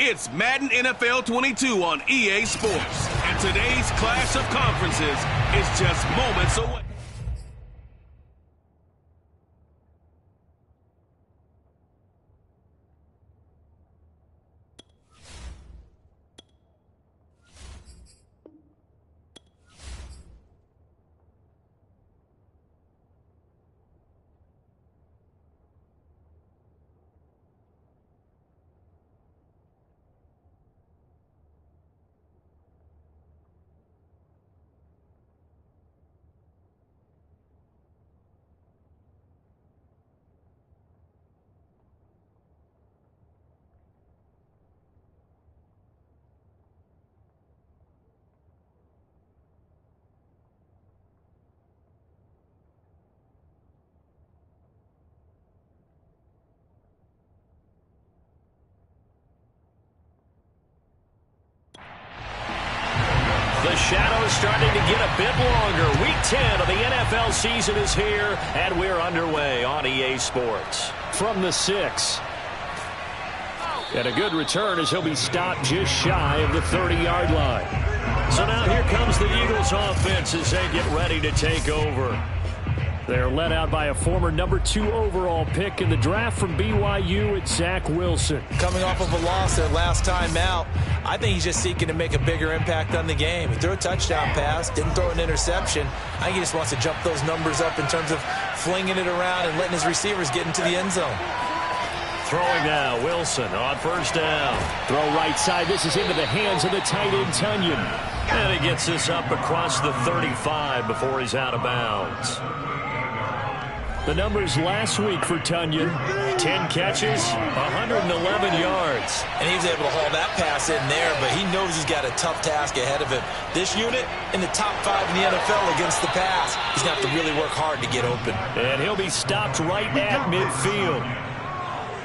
It's Madden NFL 22 on EA Sports. And today's clash of conferences is just moments away. The shadow's starting to get a bit longer. Week 10 of the NFL season is here, and we're underway on EA Sports. From the 6. And a good return as he'll be stopped just shy of the 30-yard line. So now here comes the Eagles offense as they get ready to take over. They're led out by a former number 2 overall pick in the draft from BYU, it's Zach Wilson. Coming off of a loss their last time out, I think he's just seeking to make a bigger impact on the game. He threw a touchdown pass, didn't throw an interception. I think he just wants to jump those numbers up in terms of flinging it around and letting his receivers get into the end zone. Throwing now, Wilson on first down. Throw right side. This is into the hands of the tight end, Tunyon. And he gets this up across the 35 before he's out of bounds. The numbers last week for Tunyon: 10 catches, 111 yards. And he was able to haul that pass in there, but he knows he's got a tough task ahead of him. This unit in the top 5 in the NFL against the pass. He's going to have to really work hard to get open. And he'll be stopped right at midfield.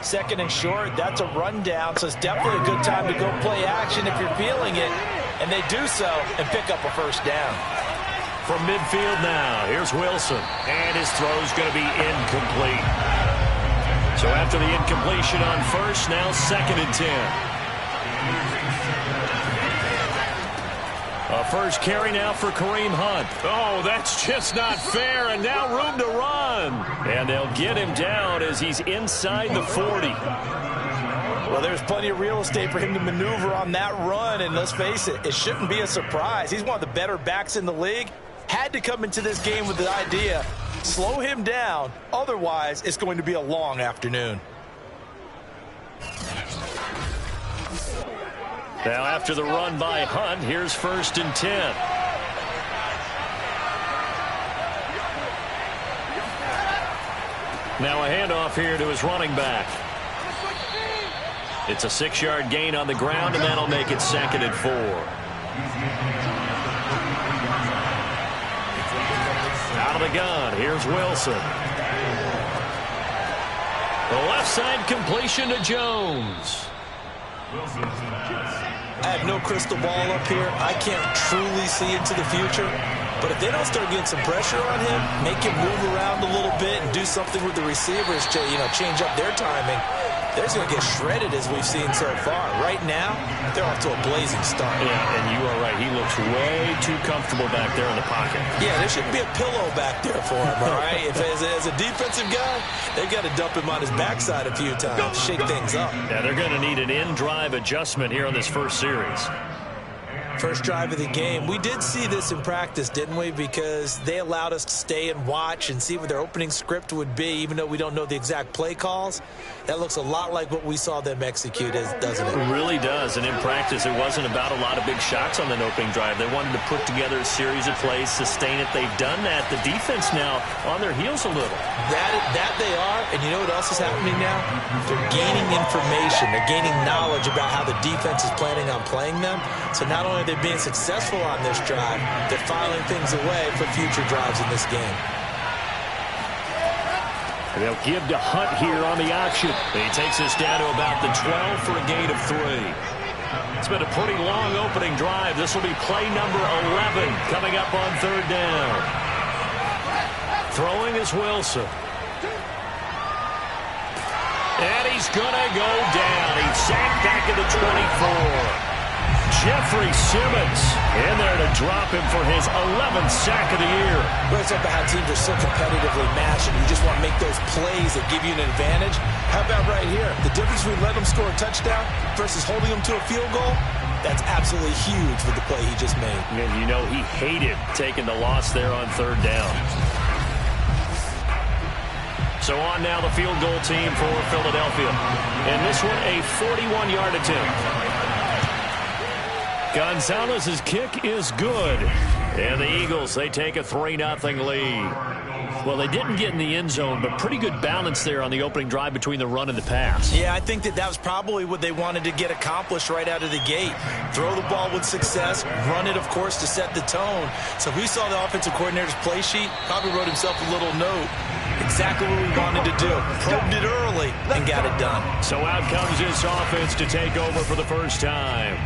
Second and short, that's a rundown, so it's definitely a good time to go play action if you're feeling it. And they do so and pick up a first down. From midfield now, here's Wilson. And his throw's going to be incomplete. So after the incompletion on first, now 2nd and 10. A first carry now for Kareem Hunt. Oh, that's just not fair, and now room to run. And they'll get him down as he's inside the 40. Well, there's plenty of real estate for him to maneuver on that run, and let's face it, it shouldn't be a surprise. He's one of the better backs in the league. Had to come into this game with the idea, slow him down, otherwise it's going to be a long afternoon. Now after the run by Hunt, here's 1st and 10. Now a handoff here to his running back. It's a 6-yard gain on the ground, and that'll make it 2nd and 4. Out of the gun, here's Wilson. The left side completion to Jones. I have no crystal ball up here. I can't truly see into the future. But if they don't start getting some pressure on him, make him move around a little bit and do something with the receivers to, change up their timing, they're going to get shredded as we've seen so far. Right now, they're off to a blazing start. Yeah, and you are right. He looks way too comfortable back there in the pocket. Yeah, there shouldn't be a pillow back there for him, all right? If as a defensive guy, they've got to dump him on his backside a few times, shake things up. Yeah, they're going to need an in-drive adjustment here on this first series. First drive of the game. We did see this in practice, didn't we? Because they allowed us to stay and watch and see what their opening script would be, even though we don't know the exact play calls. That looks a lot like what we saw them execute, doesn't it? It really does. And in practice, it wasn't about a lot of big shots on that opening drive. They wanted to put together a series of plays, sustain it. They've done that. The defense now on their heels a little. That they are. And you know what else is happening now? They're gaining information. They're gaining knowledge about how the defense is planning on playing them. So not only are they being successful on this drive, they're filing things away for future drives in this game. They'll give to Hunt here on the option. He takes us down to about the 12 for a gain of 3. It's been a pretty long opening drive. This will be play number 11 coming up on 3rd down. Throwing is Wilson. And he's going to go down. He's sacked back at the 24. Jeffrey Simmons in there to drop him for his 11th sack of the year. We're talking about how teams are so competitively matched, and you just want to make those plays that give you an advantage. How about right here? The difference between letting them score a touchdown versus holding them to a field goal, that's absolutely huge with the play he just made. And you know he hated taking the loss there on third down. So on now the field goal team for Philadelphia. And this one a 41-yard attempt. Gonzalez's kick is good. And the Eagles, they take a 3-0 lead. Well, they didn't get in the end zone, but pretty good balance there on the opening drive between the run and the pass. Yeah, I think that was probably what they wanted to get accomplished right out of the gate. Throw the ball with success, run it, of course, to set the tone. So we saw the offensive coordinator's play sheet, probably wrote himself a little note. Exactly what we wanted to do. Probed it early and got it done. So out comes this offense to take over for the first time.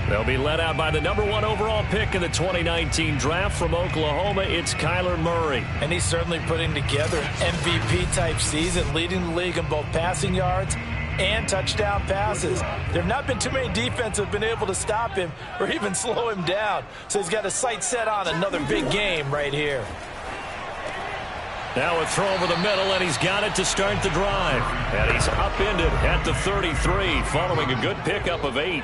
They'll be led out by the #1 overall pick in the 2019 draft from Oklahoma. It's Kyler Murray. And he's certainly putting together an MVP-type season, leading the league in both passing yards and touchdown passes. There have not been too many defenses that have been able to stop him or even slow him down. So he's got his sights set on another big game right here. Now a throw over the middle, and he's got it to start the drive. And he's upended at the 33, following a good pickup of 8.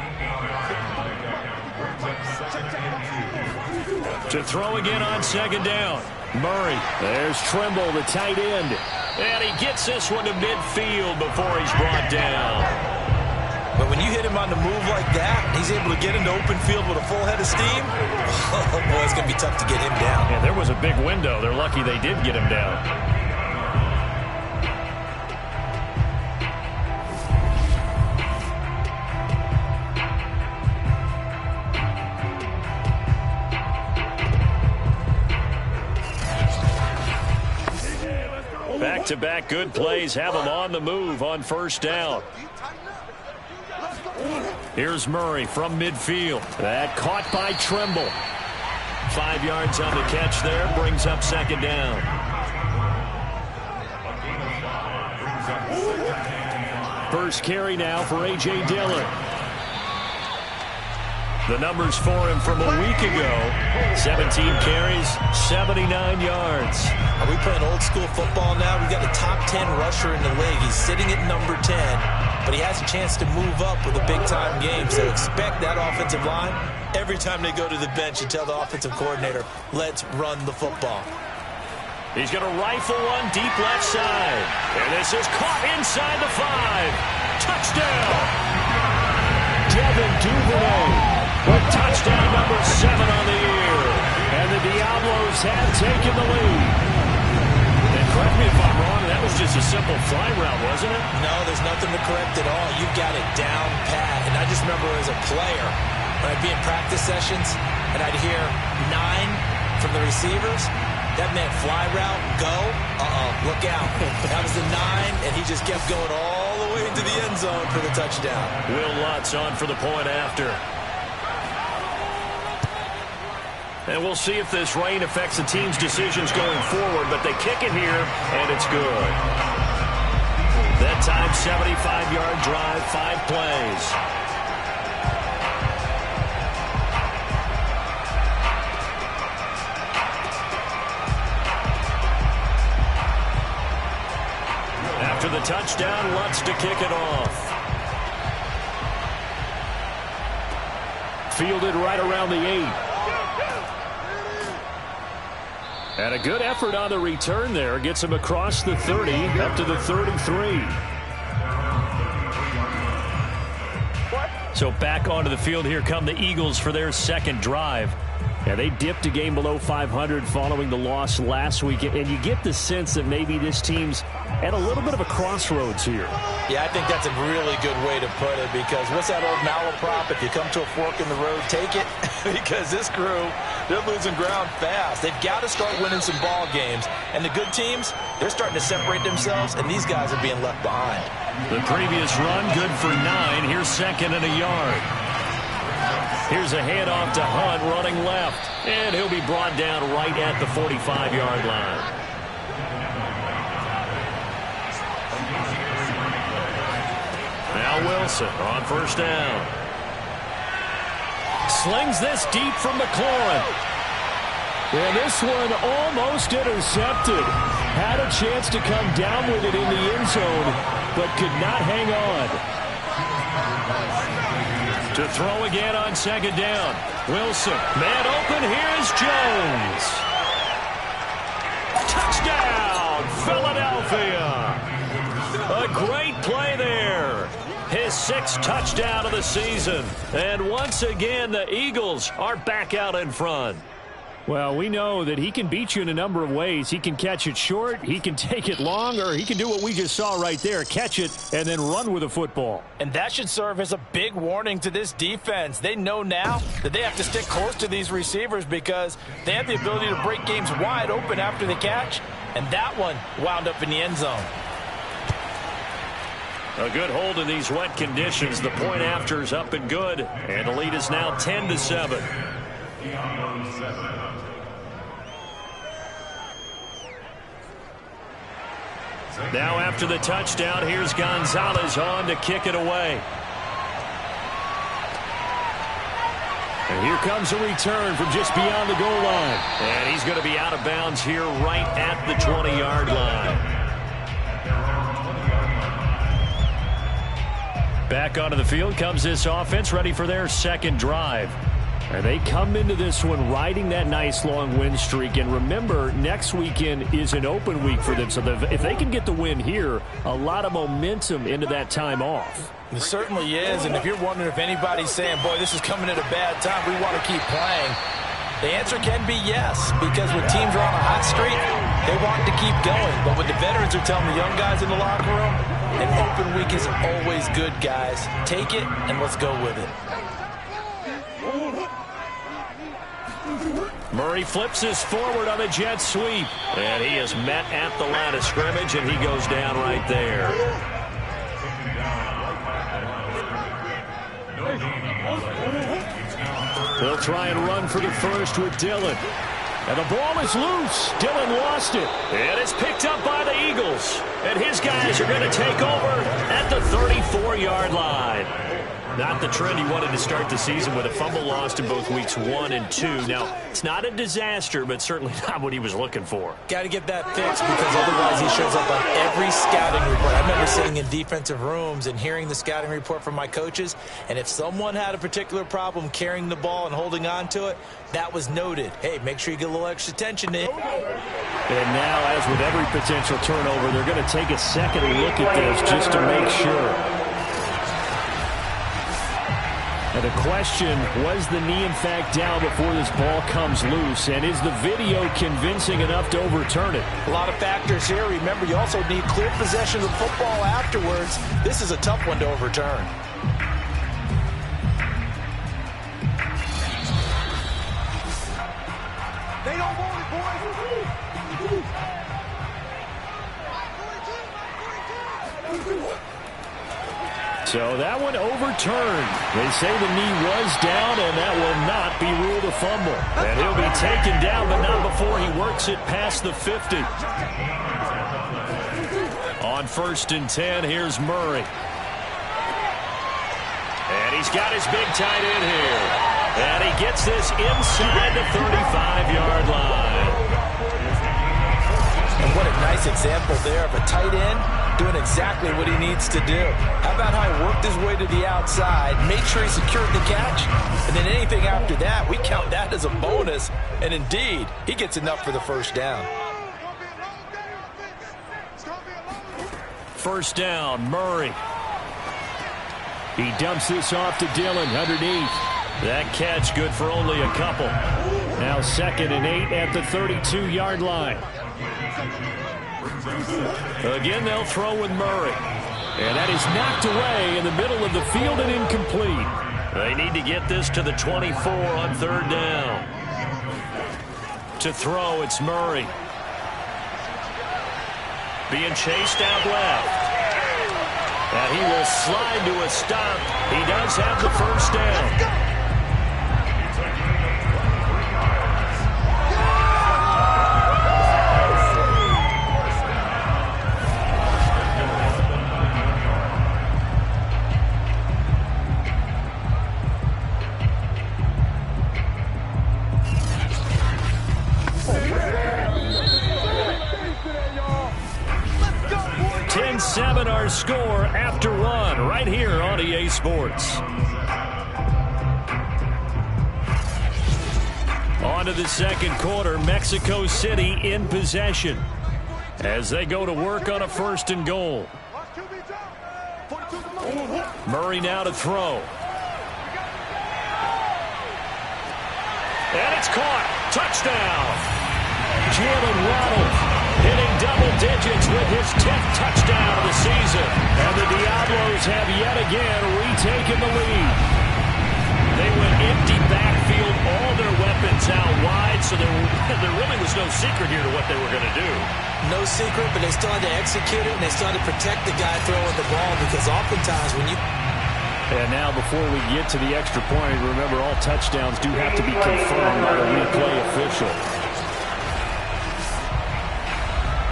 To throw again on second down. Murray. There's Trimble, the tight end. And he gets this one to midfield before he's brought down. But when you hit him on the move like that, he's able to get into open field with a full head of steam. Oh, boy, it's going to be tough to get him down. Yeah, there was a big window. They're lucky they did get him down. Back-to-back good plays have him on the move on first down. Here's Murray from midfield. That caught by Trimble. 5 yards on the catch there. Brings up second down. First carry now for A.J. Dillon. The numbers for him from a week ago. 17 carries, 79 yards. Are we playing old school football now? We've got the top 10 rusher in the league. He's sitting at number 10, but he has a chance to move up with a big-time game. So expect that offensive line every time they go to the bench and tell the offensive coordinator, let's run the football. He's going to rifle one deep left side. And this is caught inside the 5. Touchdown! Devin Duvernay. With touchdown number 7 on the year. And the Diablos have taken the lead. And correct me if I'm wrong, that was just a simple fly route, wasn't it? No, there's nothing to correct at all. You've got it down pat. And I just remember as a player, when I'd be in practice sessions, and I'd hear 9 from the receivers, that meant fly route, go, look out. That was the 9, and he just kept going all the way into the end zone for the touchdown. Will Lutz on for the point after. And we'll see if this rain affects the team's decisions going forward, but they kick it here, and it's good. That time, 75-yard drive, 5 plays. After the touchdown, Lutz to kick it off. Fielded right around the 8. And a good effort on the return there. Gets him across the 30, up to the 33. So back onto the field, here come the Eagles for their second drive. Yeah, they dipped a game below 500 following the loss last week. And you get the sense that maybe this team's at a little bit of a crossroads here. Yeah, I think that's a really good way to put it, because what's that old malaprop? If you come to a fork in the road, take it. Because this crew, they're losing ground fast. They've got to start winning some ball games. And the good teams, they're starting to separate themselves, and these guys are being left behind. The previous run, good for 9. Here's second and a yard. Here's a handoff to Hunt running left. And he'll be brought down right at the 45-yard line. Now Wilson on first down. Slings this deep from McLaurin. And this one almost intercepted. Had a chance to come down with it in the end zone, but could not hang on. To throw again on second down. Wilson, man open, here's Jones. Touchdown, Philadelphia. A great play there. His 6th touchdown of the season. And once again, the Eagles are back out in front. Well, we know that he can beat you in a number of ways. He can catch it short, he can take it long, or he can do what we just saw right there, catch it and then run with the football. And that should serve as a big warning to this defense. They know now that they have to stick close to these receivers because they have the ability to break games wide open after the catch, and that one wound up in the end zone. A good hold in these wet conditions. The point after is up and good, and the lead is now 10-7. Now after the touchdown, here's Gonzalez on to kick it away. And here comes a return from just beyond the goal line. And he's going to be out of bounds here right at the 20-yard line. Back onto the field comes this offense, ready for their second drive. And they come into this one riding that nice long win streak. And remember, next weekend is an open week for them. So if they can get the win here, a lot of momentum into that time off. It certainly is. And if you're wondering if anybody's saying, boy, this is coming at a bad time, we want to keep playing, the answer can be yes. Because when teams are on a hot streak, they want to keep going. But when the veterans are telling the young guys in the locker room, an open week is always good, guys. Take it and let's go with it. Murray flips this forward on a jet sweep. And he is met at the line of scrimmage, and he goes down right there. They'll try and run for the first with Dillon. And the ball is loose. Dillon lost it. And it's picked up by the Eagles. And his guys are going to take over at the 34-yard line. Not the trend he wanted to start the season with a fumble lost in both weeks 1 and 2. Now, it's not a disaster, but certainly not what he was looking for. Got to get that fixed because otherwise he shows up on every scouting report. I remember sitting in defensive rooms and hearing the scouting report from my coaches, and if someone had a particular problem carrying the ball and holding on to it, that was noted. Hey, make sure you get a little extra attention, Nick. And now, as with every potential turnover, they're going to take a second look at this just to make sure. And the question, was the knee in fact down before this ball comes loose? And is the video convincing enough to overturn it? A lot of factors here. Remember, you also need clear possession of football afterwards. This is a tough one to overturn. They don't want it, boys. So that one overturned. They say the knee was down, and that will not be ruled a fumble. And he'll be taken down, but not before he works it past the 50. On 1st and 10, here's Murray. And he's got his big tight end here. And he gets this inside the 35-yard line. And what a nice example there of a tight end doing exactly what he needs to do. How about how he worked his way to the outside, made sure he secured the catch, and then anything after that, we count that as a bonus. And indeed, he gets enough for the first down. First down, Murray. He dumps this off to Dillon underneath. That catch good for only a couple. Now 2nd and 8 at the 32-yard line. Again, they'll throw with Murray. And that is knocked away in the middle of the field and incomplete. They need to get this to the 24 on 3rd down. To throw, it's Murray. Being chased out left. And he will slide to a stop. He does have the first down. 7 our score after 1 right here on EA Sports. On to the second quarter, Mexico City in possession as they go to work on a 1st and goal. Murray now to throw. And it's caught. Touchdown. Jalen Waddle hitting double digits with his 10th touchdown of the season. And the Diablos have yet again retaken the lead. They went empty backfield, all their weapons out wide, so there really was no secret here to what they were going to do. No secret, but they still had to execute it, and they still had to protect the guy throwing the ball, because oftentimes when you... And now before we get to the extra point, remember all touchdowns do have to be confirmed by the replay official.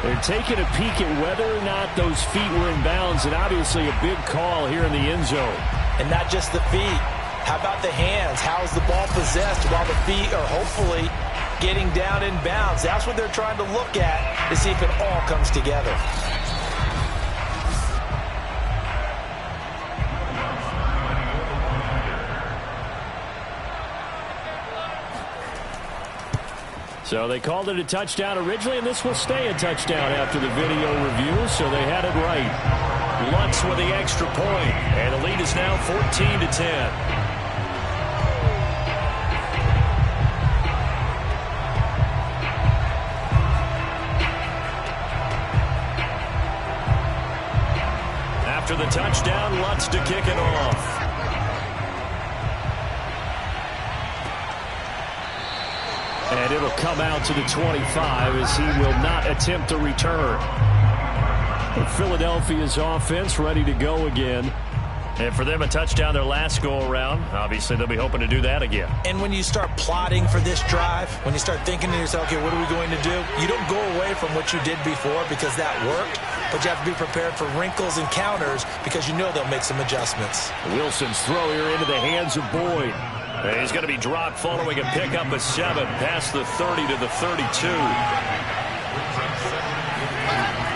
They're taking a peek at whether or not those feet were in bounds, and obviously a big call here in the end zone. And not just the feet. How about the hands? How is the ball possessed while the feet are hopefully getting down in bounds? That's what they're trying to look at to see if it all comes together. So they called it a touchdown originally, and this will stay a touchdown after the video review, so they had it right. Lutz with the extra point, and the lead is now 14-10. After the touchdown, Lutz to kick it off. And it'll come out to the 25 as he will not attempt to return. Philadelphia's offense ready to go again. And for them, a touchdown their last go-around. Obviously, they'll be hoping to do that again. And when you start plotting for this drive, when you start thinking to yourself, okay, what are we going to do? You don't go away from what you did before because that worked, but you have to be prepared for wrinkles and counters because you know they'll make some adjustments. Wilson's throw here into the hands of Boyd. And he's going to be dropped following a pickup of 7 past the 30 to the 32.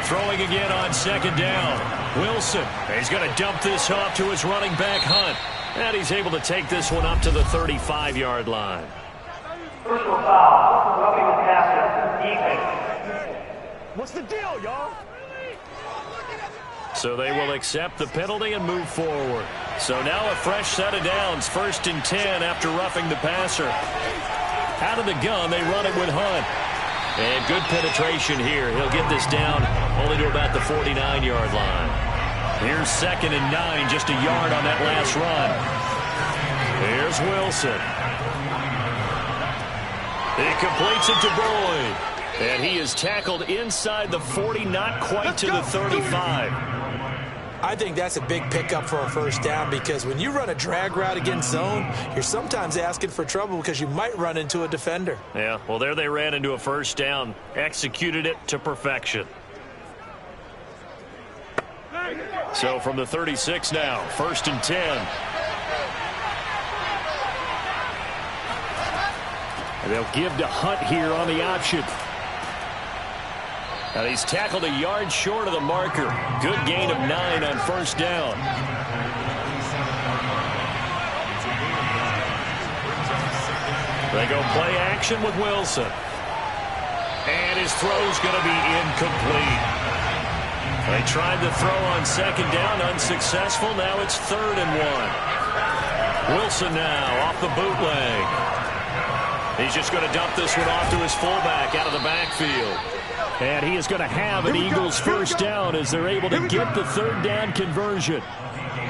Throwing again on 2nd down. Wilson, he's going to dump this off to his running back, Hunt. And he's able to take this one up to the 35-yard line. Personal foul, roughing the passer, defense. What's the deal, y'all? So they will accept the penalty and move forward. So now a fresh set of downs, 1st and 10 after roughing the passer. Out of the gun, they run it with Hunt. And good penetration here. He'll get this down only to about the 49-yard line. Here's 2nd and 9, just a yard on that last run. Here's Wilson. He completes it to Boyd. And he is tackled inside the 40, not quite to the 35. I think that's a big pickup for a 1st down because when you run a drag route against zone, you're sometimes asking for trouble because you might run into a defender. Yeah, well, there they ran into a 1st down, executed it to perfection. So from the 36 now, 1st and 10. And they'll give to Hunt here on the option. And he's tackled a yard short of the marker. Good gain of 9 on 1st down. They go play action with Wilson. And his throw's going to be incomplete. They tried to throw on 2nd down, unsuccessful. Now it's 3rd and 1. Wilson now off the bootleg. He's just going to dump this one off to his fullback out of the backfield. And he is going to have an Eagles 1st down as they're able to get the 3rd down conversion.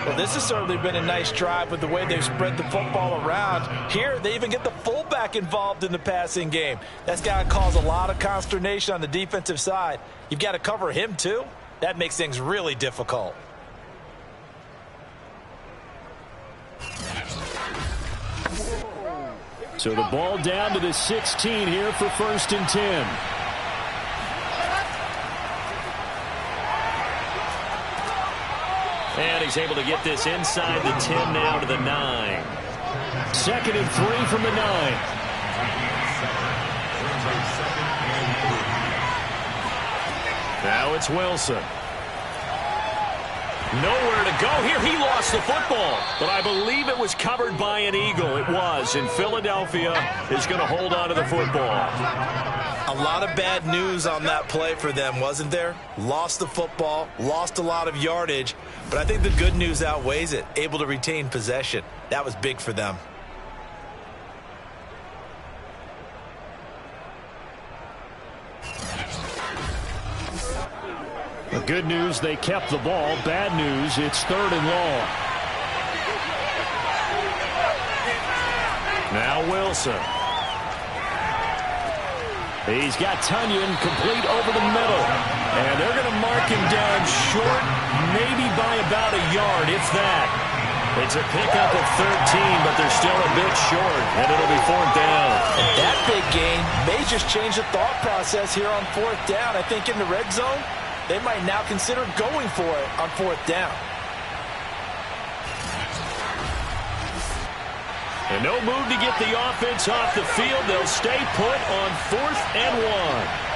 Well, this has certainly been a nice drive with the way they've spread the football around. Here, they even get the fullback involved in the passing game. That's got to cause a lot of consternation on the defensive side. You've got to cover him, too. That makes things really difficult. So the ball down to the 16 here for 1st and 10. And he's able to get this inside the 10 now to the 9. 2nd and 3 from the 9. Now it's Wilson. Nowhere to go here. He lost the football, but I believe it was covered by an Eagle. It was, and Philadelphia is going to hold on to the football. A lot of bad news on that play for them, wasn't there? Lost the football, lost a lot of yardage, but I think the good news outweighs it. Able to retain possession. That was big for them. The good news, they kept the ball. Bad news, it's 3rd and long. Now Wilson. He's got Tunyon complete over the middle. And they're going to mark him down short, maybe by about a yard, if that. It's a pickup of 13, but they're still a bit short, and it'll be 4th down. And that big gain may just change the thought process here on 4th down. I think in the red zone, they might now consider going for it on 4th down. And no move to get the offense off the field. They'll stay put on 4th and 1.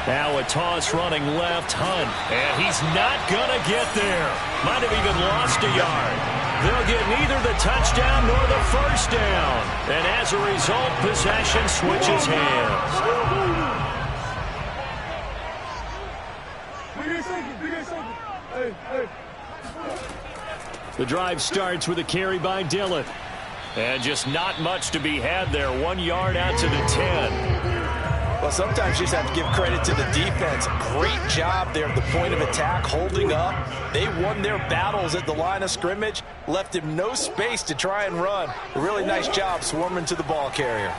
Now a toss running left, Hunt. And he's not going to get there. Might have even lost a yard. They'll get neither the touchdown nor the 1st down. And as a result, possession switches hands. The drive starts with a carry by Dillon. And just not much to be had there. 1 yard out to the 10. Well, sometimes you just have to give credit to the defense. Great job there at the point of attack, holding up. They won their battles at the line of scrimmage, left him no space to try and run. A really nice job swarming to the ball carrier.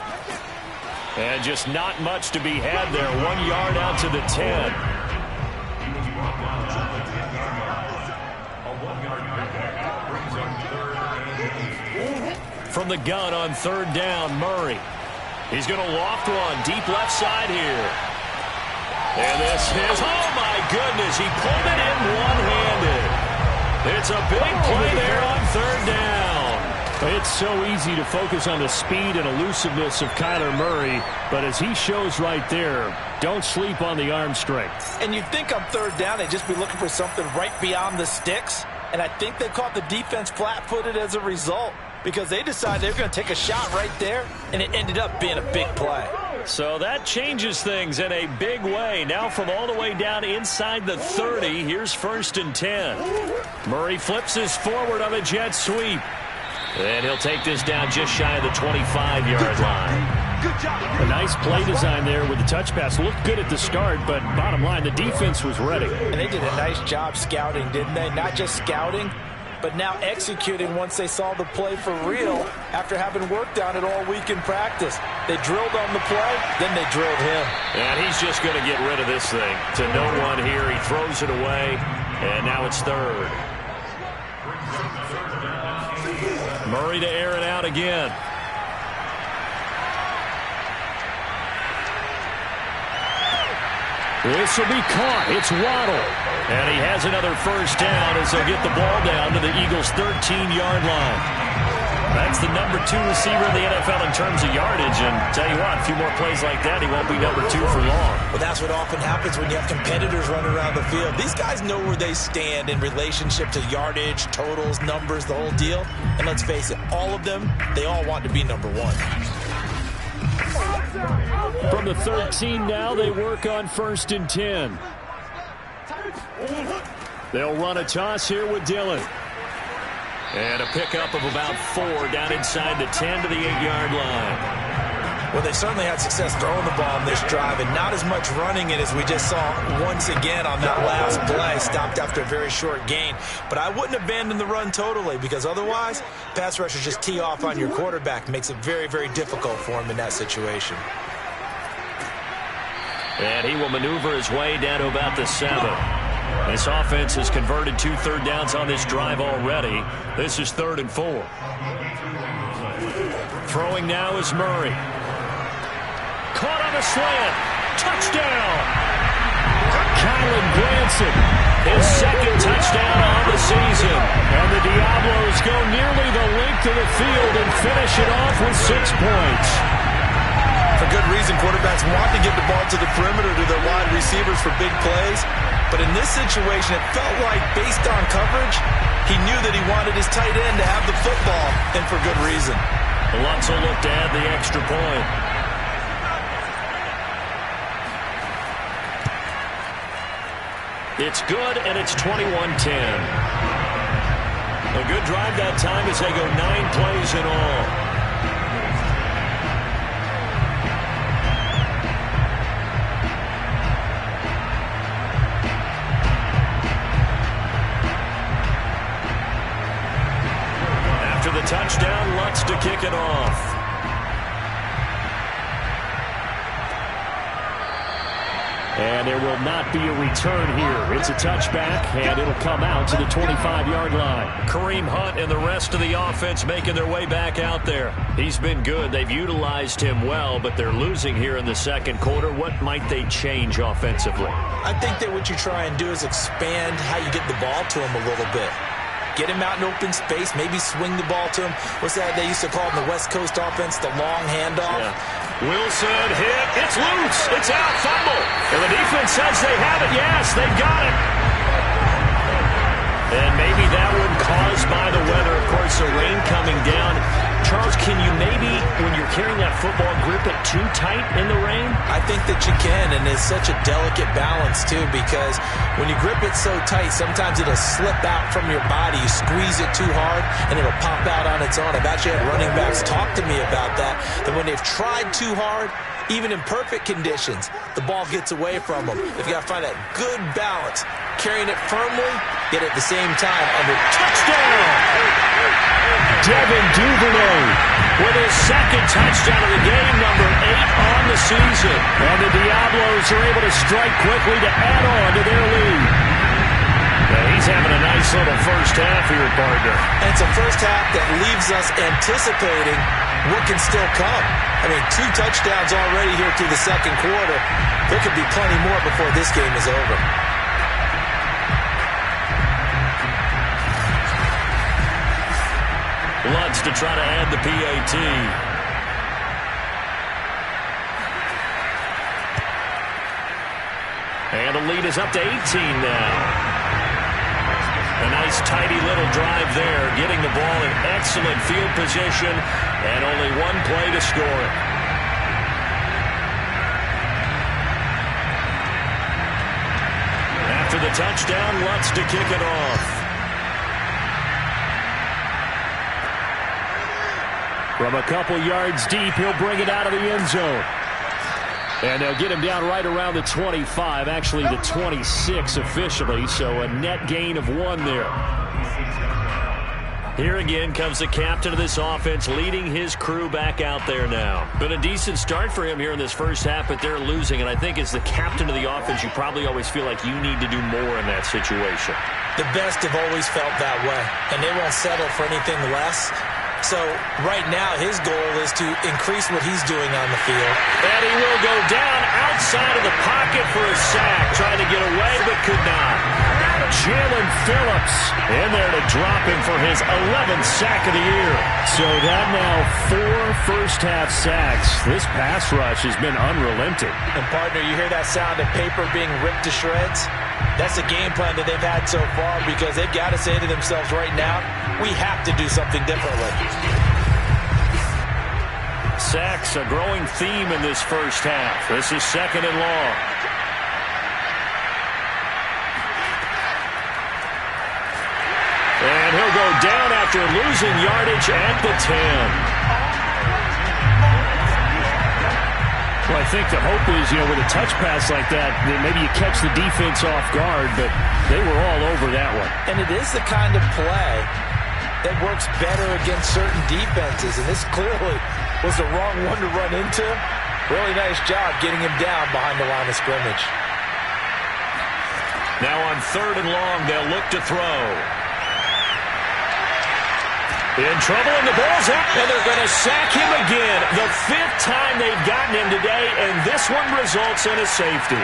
And just not much to be had there. 1 yard out to the 10. From the gun on 3rd down, Murray. He's going to loft one deep left side here. And this is, oh my goodness, he pulled it in one-handed. It's a big play there on 3rd down. It's so easy to focus on the speed and elusiveness of Kyler Murray, but as he shows right there, don't sleep on the arm strength. And you'd think on 3rd down they'd just be looking for something right beyond the sticks, and I think they caught the defense flat-footed as a result, because they decided they were going to take a shot right there, and it ended up being a big play. So that changes things in a big way. Now from all the way down inside the 30, here's 1st and 10. Murray flips his forward on a jet sweep. And he'll take this down just shy of the 25-yard line. Good job. A nice play design there with the touch pass. Looked good at the start, but bottom line, the defense was ready. And they did a nice job scouting, didn't they? Not just scouting, but now executing once they saw the play for real after having worked on it all week in practice. They drilled on the play, then they drilled him. And he's just going to get rid of this thing. To no one here, he throws it away, and now it's 3rd. Murray to air it out again. This will be caught. It's Waddle. And he has another 1st down as they'll get the ball down to the Eagles' 13-yard line. That's the number 2 receiver in the NFL in terms of yardage. And tell you what, a few more plays like that, he won't be number 2 for long. Well, that's what often happens when you have competitors running around the field. These guys know where they stand in relationship to yardage, totals, numbers, the whole deal. And let's face it, all of them, they all want to be number 1. From the 13 now, they work on 1st and 10. They'll run a toss here with Dillon. And a pickup of about 4 down inside the 10 to the 8-yard line. Well, they certainly had success throwing the ball in this drive, and not as much running it as we just saw once again on that last play. Stopped after a very short gain. But I wouldn't abandon the run totally, because otherwise, pass rushers just tee off on your quarterback. Makes it very, very difficult for him in that situation. And he will maneuver his way down to about the 7. This offense has converted 2 third downs on this drive already. This is 3rd and 4. Throwing now is Murray. Caught on a slant. Touchdown. Kylan Granson, his 2nd touchdown on the season. And the Diablos go nearly the length of the field and finish it off with 6 points. For good reason, quarterbacks want to get the ball to the perimeter to their wide receivers for big plays. But in this situation, it felt like, based on coverage, he knew that he wanted his tight end to have the football, and for good reason. Lutz will look to add the extra point. It's good, and it's 21-10. A good drive that time as they go 9 plays in all. After the touchdown, Lutz to kick it off. And there will not be a return here. It's a touchback, and it'll come out to the 25-yard line. Kareem Hunt and the rest of the offense making their way back out there. He's been good. They've utilized him well, but they're losing here in the second quarter. What might they change offensively? I think that what you try and do is expand how you get the ball to him a little bit. Get him out in open space, maybe swing the ball to him. What's that they used to call in the West Coast offense, the long handoff? Yeah. Wilson hit. It's loose. It's out. Fumble. And the defense says they have it. Yes, they've got it. And maybe that one caused by the weather. Of course, the rain coming down. Charles, can you maybe, when you're carrying that football, grip it too tight in the rain? I think that you can, and it's such a delicate balance, too, because when you grip it so tight, sometimes it'll slip out from your body. You squeeze it too hard, and it'll pop out on its own. I've actually had running backs talk to me about that when they've tried too hard, even in perfect conditions, the ball gets away from them. They've got to find that good balance, carrying it firmly, yet at the same time under touchdown. Devin Duvernay with his second touchdown of the game, number 8 on the season. And the Diablos are able to strike quickly to add on to their lead. Yeah, he's having a nice little first half here, partner. And it's a first half that leaves us anticipating what can still come. I mean, 2 touchdowns already here through the second quarter. There could be plenty more before this game is over. Lutz to try to add the PAT. And the lead is up to 18 now. A nice tidy little drive there, getting the ball in excellent field position, and only 1 play to score it. After the touchdown, Lutz to kick it off. From a couple yards deep, he'll bring it out of the end zone. And they'll get him down right around the 25, actually the 26 officially, so a net gain of 1 there. Here again comes the captain of this offense, leading his crew back out there now. Been a decent start for him here in this first half, but they're losing, and I think as the captain of the offense, you probably always feel like you need to do more in that situation. The best have always felt that way, and they won't settle for anything less. So right now his goal is to increase what he's doing on the field. And he will go down outside of the pocket for a sack. Trying to get away, but could not. Jalen Phillips in there to drop him for his 11th sack of the year. So that now 4 first-half sacks. This pass rush has been unrelenting. And, partner, you hear that sound of paper being ripped to shreds? That's the game plan that they've had so far because they've got to say to themselves right now, we have to do something differently. Sacks, a growing theme in this first half. This is 2nd and long. And he'll go down after losing yardage at the 10. Well, I think the hope is, with a touch pass like that maybe you catch the defense off guard, but they were all over that one. And it is the kind of play that works better against certain defenses, and this clearly was the wrong one to run into. Really nice job getting him down behind the line of scrimmage. Now on 3rd and long, they'll look to throw. In trouble, and the ball's out, and they're going to sack him again. The 5th time they've gotten him today, and this one results in a safety.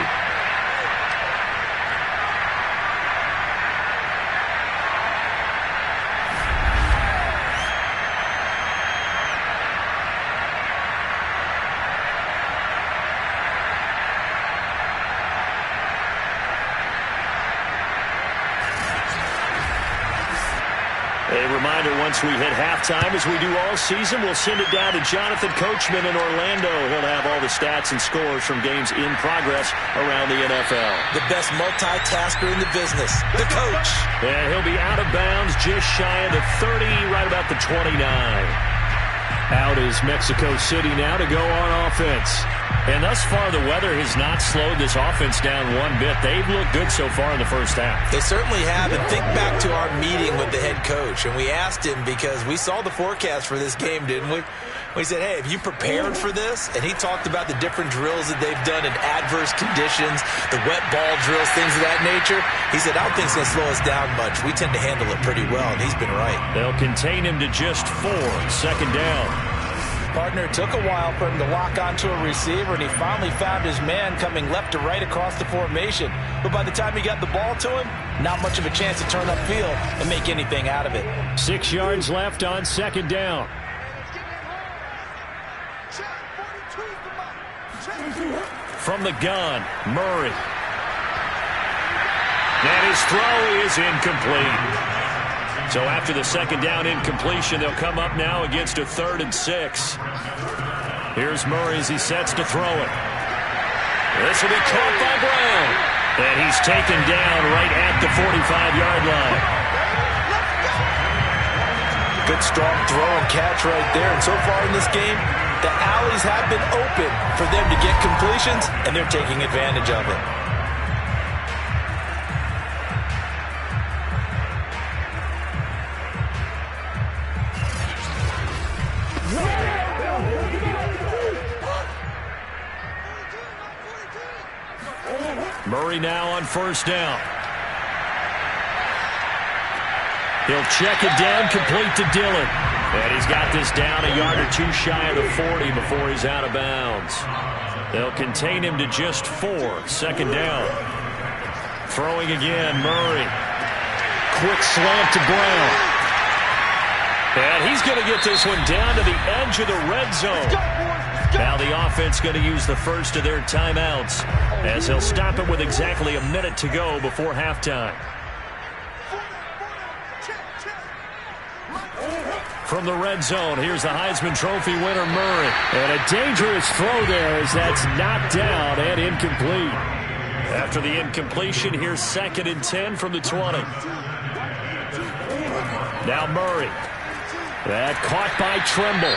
reminder, once we hit halftime, as we do all season, we'll send it down to Jonathan Coachman in Orlando. He'll have all the stats and scores from games in progress around the NFL. The best multitasker in the business, the coach. And he'll be out of bounds just shy of the 30, right about the 29. Out is Mexico City now to go on offense. And thus far, the weather has not slowed this offense down one bit. They've looked good so far in the first half. They certainly have. And think back to our meeting with the head coach. And we asked him, because we saw the forecast for this game, didn't we? We said, hey, have you prepared for this? And he talked about the different drills that they've done in adverse conditions, the wet ball drills, things of that nature. He said, I don't think it's going to slow us down much. We tend to handle it pretty well, and he's been right. They'll contain him to just 4. Second down. Partner, took a while for him to lock onto a receiver, and he finally found his man coming left to right across the formation. But by the time he got the ball to him, not much of a chance to turn upfield and make anything out of it. 6 yards left on second down. From the gun, Murray. And his throw is incomplete. So after the second down incompletion, they'll come up now against a 3rd and 6. Here's Murray as he sets to throw it. This will be caught by Brown. And he's taken down right at the 45-yard line. Good strong throw and catch right there. And so far in this game, the alleys have been open for them to get completions, and they're taking advantage of it. Murray now on first down. He'll check it down, complete to Dillon. And he's got this down a yard or two shy of the 40 before he's out of bounds. They'll contain him to just 4. Second down. Throwing again, Murray. Quick slant to Brown. And he's going to get this one down to the edge of the red zone. Now the offense going to use the first of their timeouts as they'll stop it with exactly a minute to go before halftime. From the red zone, here's the Heisman Trophy winner, Murray. And a dangerous throw there as that's knocked down and incomplete. After the incompletion, here's 2nd and 10 from the 20. Now Murray. That caught by Tremble.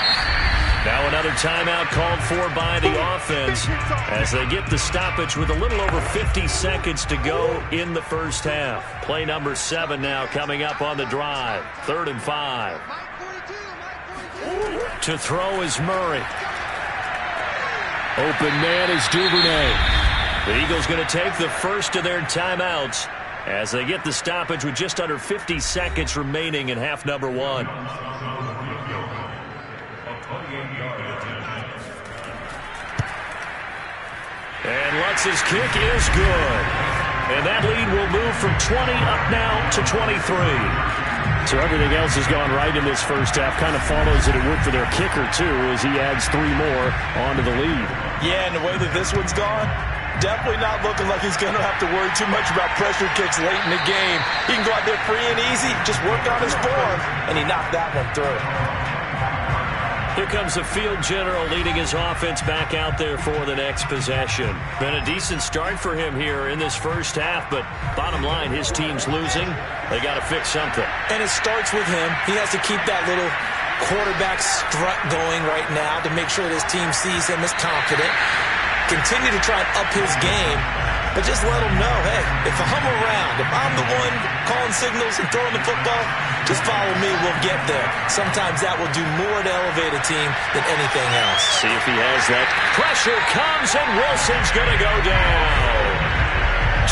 Now another timeout called for by the offense as they get the stoppage with a little over 50 seconds to go in the first half. Play number 7 now coming up on the drive. 3rd and 5. To throw is Murray. Open man is Duvernay. The Eagles going to take the first of their timeouts as they get the stoppage with just under 50 seconds remaining in half number 1. And Lutz's kick is good. And that lead will move from 20 up now to 23. So everything else has gone right in this first half. Kind of follows that it would for their kicker, too, as he adds 3 more onto the lead. Yeah, and the way that this one's gone, definitely not looking like he's going to have to worry too much about pressure kicks late in the game. He can go out there free and easy, just work on his form, and he knocked that one through. Here comes the field general leading his offense back out there for the next possession. Been a decent start for him here in this first half, but bottom line, his team's losing. They got to fix something. And it starts with him. He has to keep that little quarterback strut going right now to make sure his team sees him as confident. Continue to try and up his game, but just let him know, hey, if I'm around, if I'm the one calling signals and throwing the football, just follow me, we'll get there. Sometimes that will do more to elevate a team than anything else. See if he has that. Pressure comes, and Wilson's going to go down.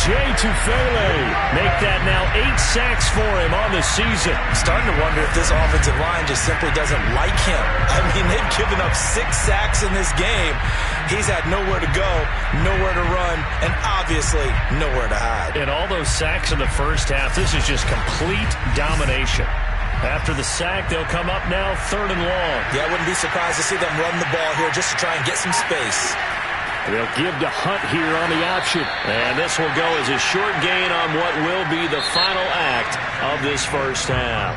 Jay Tufele make that now 8 sacks for him on the season. Starting to wonder if this offensive line just simply doesn't like him. I mean, they've given up 6 sacks in this game. He's had nowhere to go, nowhere to run, and obviously nowhere to hide. And all those sacks in the first half, this is just complete domination. After the sack, they'll come up now 3rd and long. Yeah, I wouldn't be surprised to see them run the ball here just to try and get some space. They'll give to Hunt here on the option. And this will go as a short gain on what will be the final act of this first half.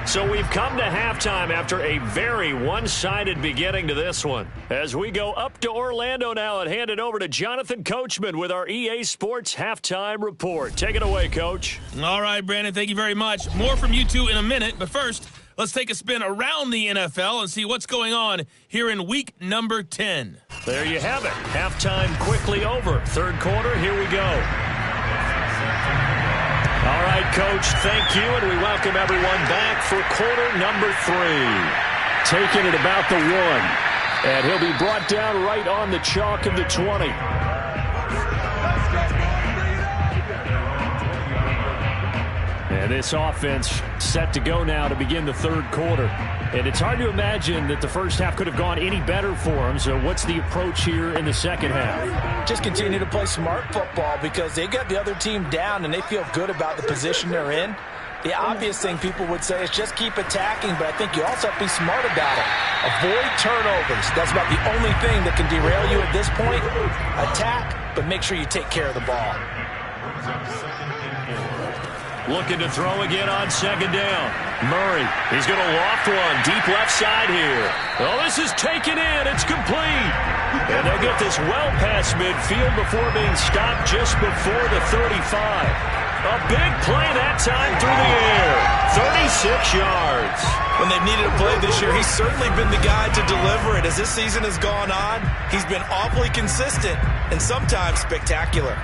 So we've come to halftime after a very one-sided beginning to this one. As we go up to Orlando now and hand it over to Jonathan Coachman with our EA Sports Halftime Report. Take it away, Coach. All right, Brandon, thank you very much. More from you two in a minute, but first, let's take a spin around the NFL and see what's going on here in week number 10. There you have it. Halftime quickly over. Third quarter, here we go. All right, Coach, thank you, and we welcome everyone back for quarter number 3. Taking it about the 1, and he'll be brought down right on the chalk of the 20. And this offense set to go now to begin the third quarter. And it's hard to imagine that the first half could have gone any better for them. So what's the approach here in the second half? Just continue to play smart football because they got the other team down and they feel good about the position they're in. The obvious thing people would say is just keep attacking, but I think you also have to be smart about it. Avoid turnovers. That's about the only thing that can derail you at this point. Attack, but make sure you take care of the ball. Looking to throw again on second down. Murray, he's going to loft one deep left side here. Oh, this is taken in. It's complete. And they'll get this well past midfield before being stopped just before the 35. A big play that time through the air. 36 yards. When they've needed a play this year, he's certainly been the guy to deliver it. As this season has gone on, he's been awfully consistent and sometimes spectacular.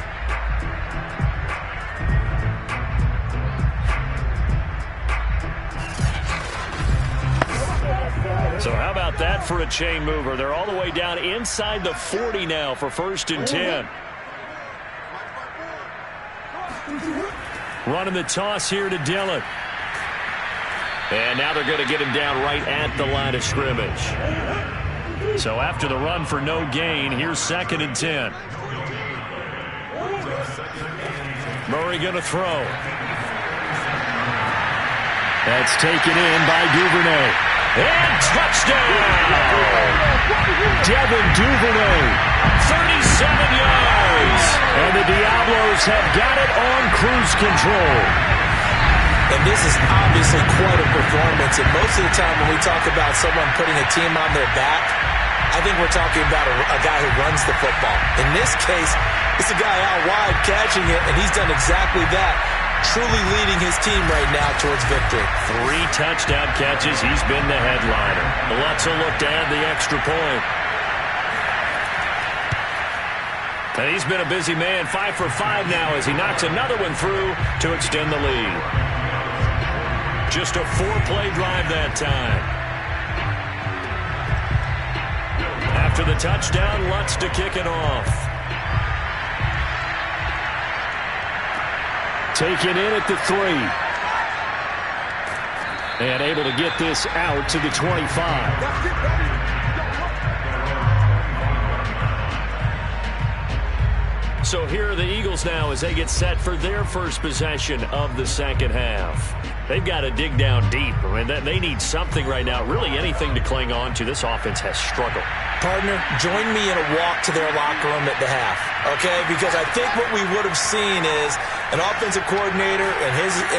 So how about that for a chain mover? They're all the way down inside the 40 now for 1st and 10. Running the toss here to Dillon. And now they're going to get him down right at the line of scrimmage. So after the run for no gain, here's 2nd and 10. Murray going to throw. That's taken in by Duvernay. And touchdown! Devin Duvernay, 37 yards. And the Diablos have got it on cruise control. And this is obviously quite a performance. And most of the time when we talk about someone putting a team on their back, I think we're talking about a guy who runs the football. In this case, it's a guy out wide catching it, and he's done exactly that. Truly leading his team right now towards victory. 3 touchdown catches. He's been the headliner. Let's look to add the extra point. And he's been a busy man. 5 for 5 now as he knocks another one through to extend the lead. Just a 4-play drive that time. After the touchdown, Lutz to kick it off. Taken in at the 3. And able to get this out to the 25. So here are the Eagles now as they get set for their first possession of the second half. They've got to dig down deep. I mean, they need something right now, really anything to cling on to. This offense has struggled. Partner, join me in a walk to their locker room at the half, okay? Because I think what we would have seen is an offensive coordinator and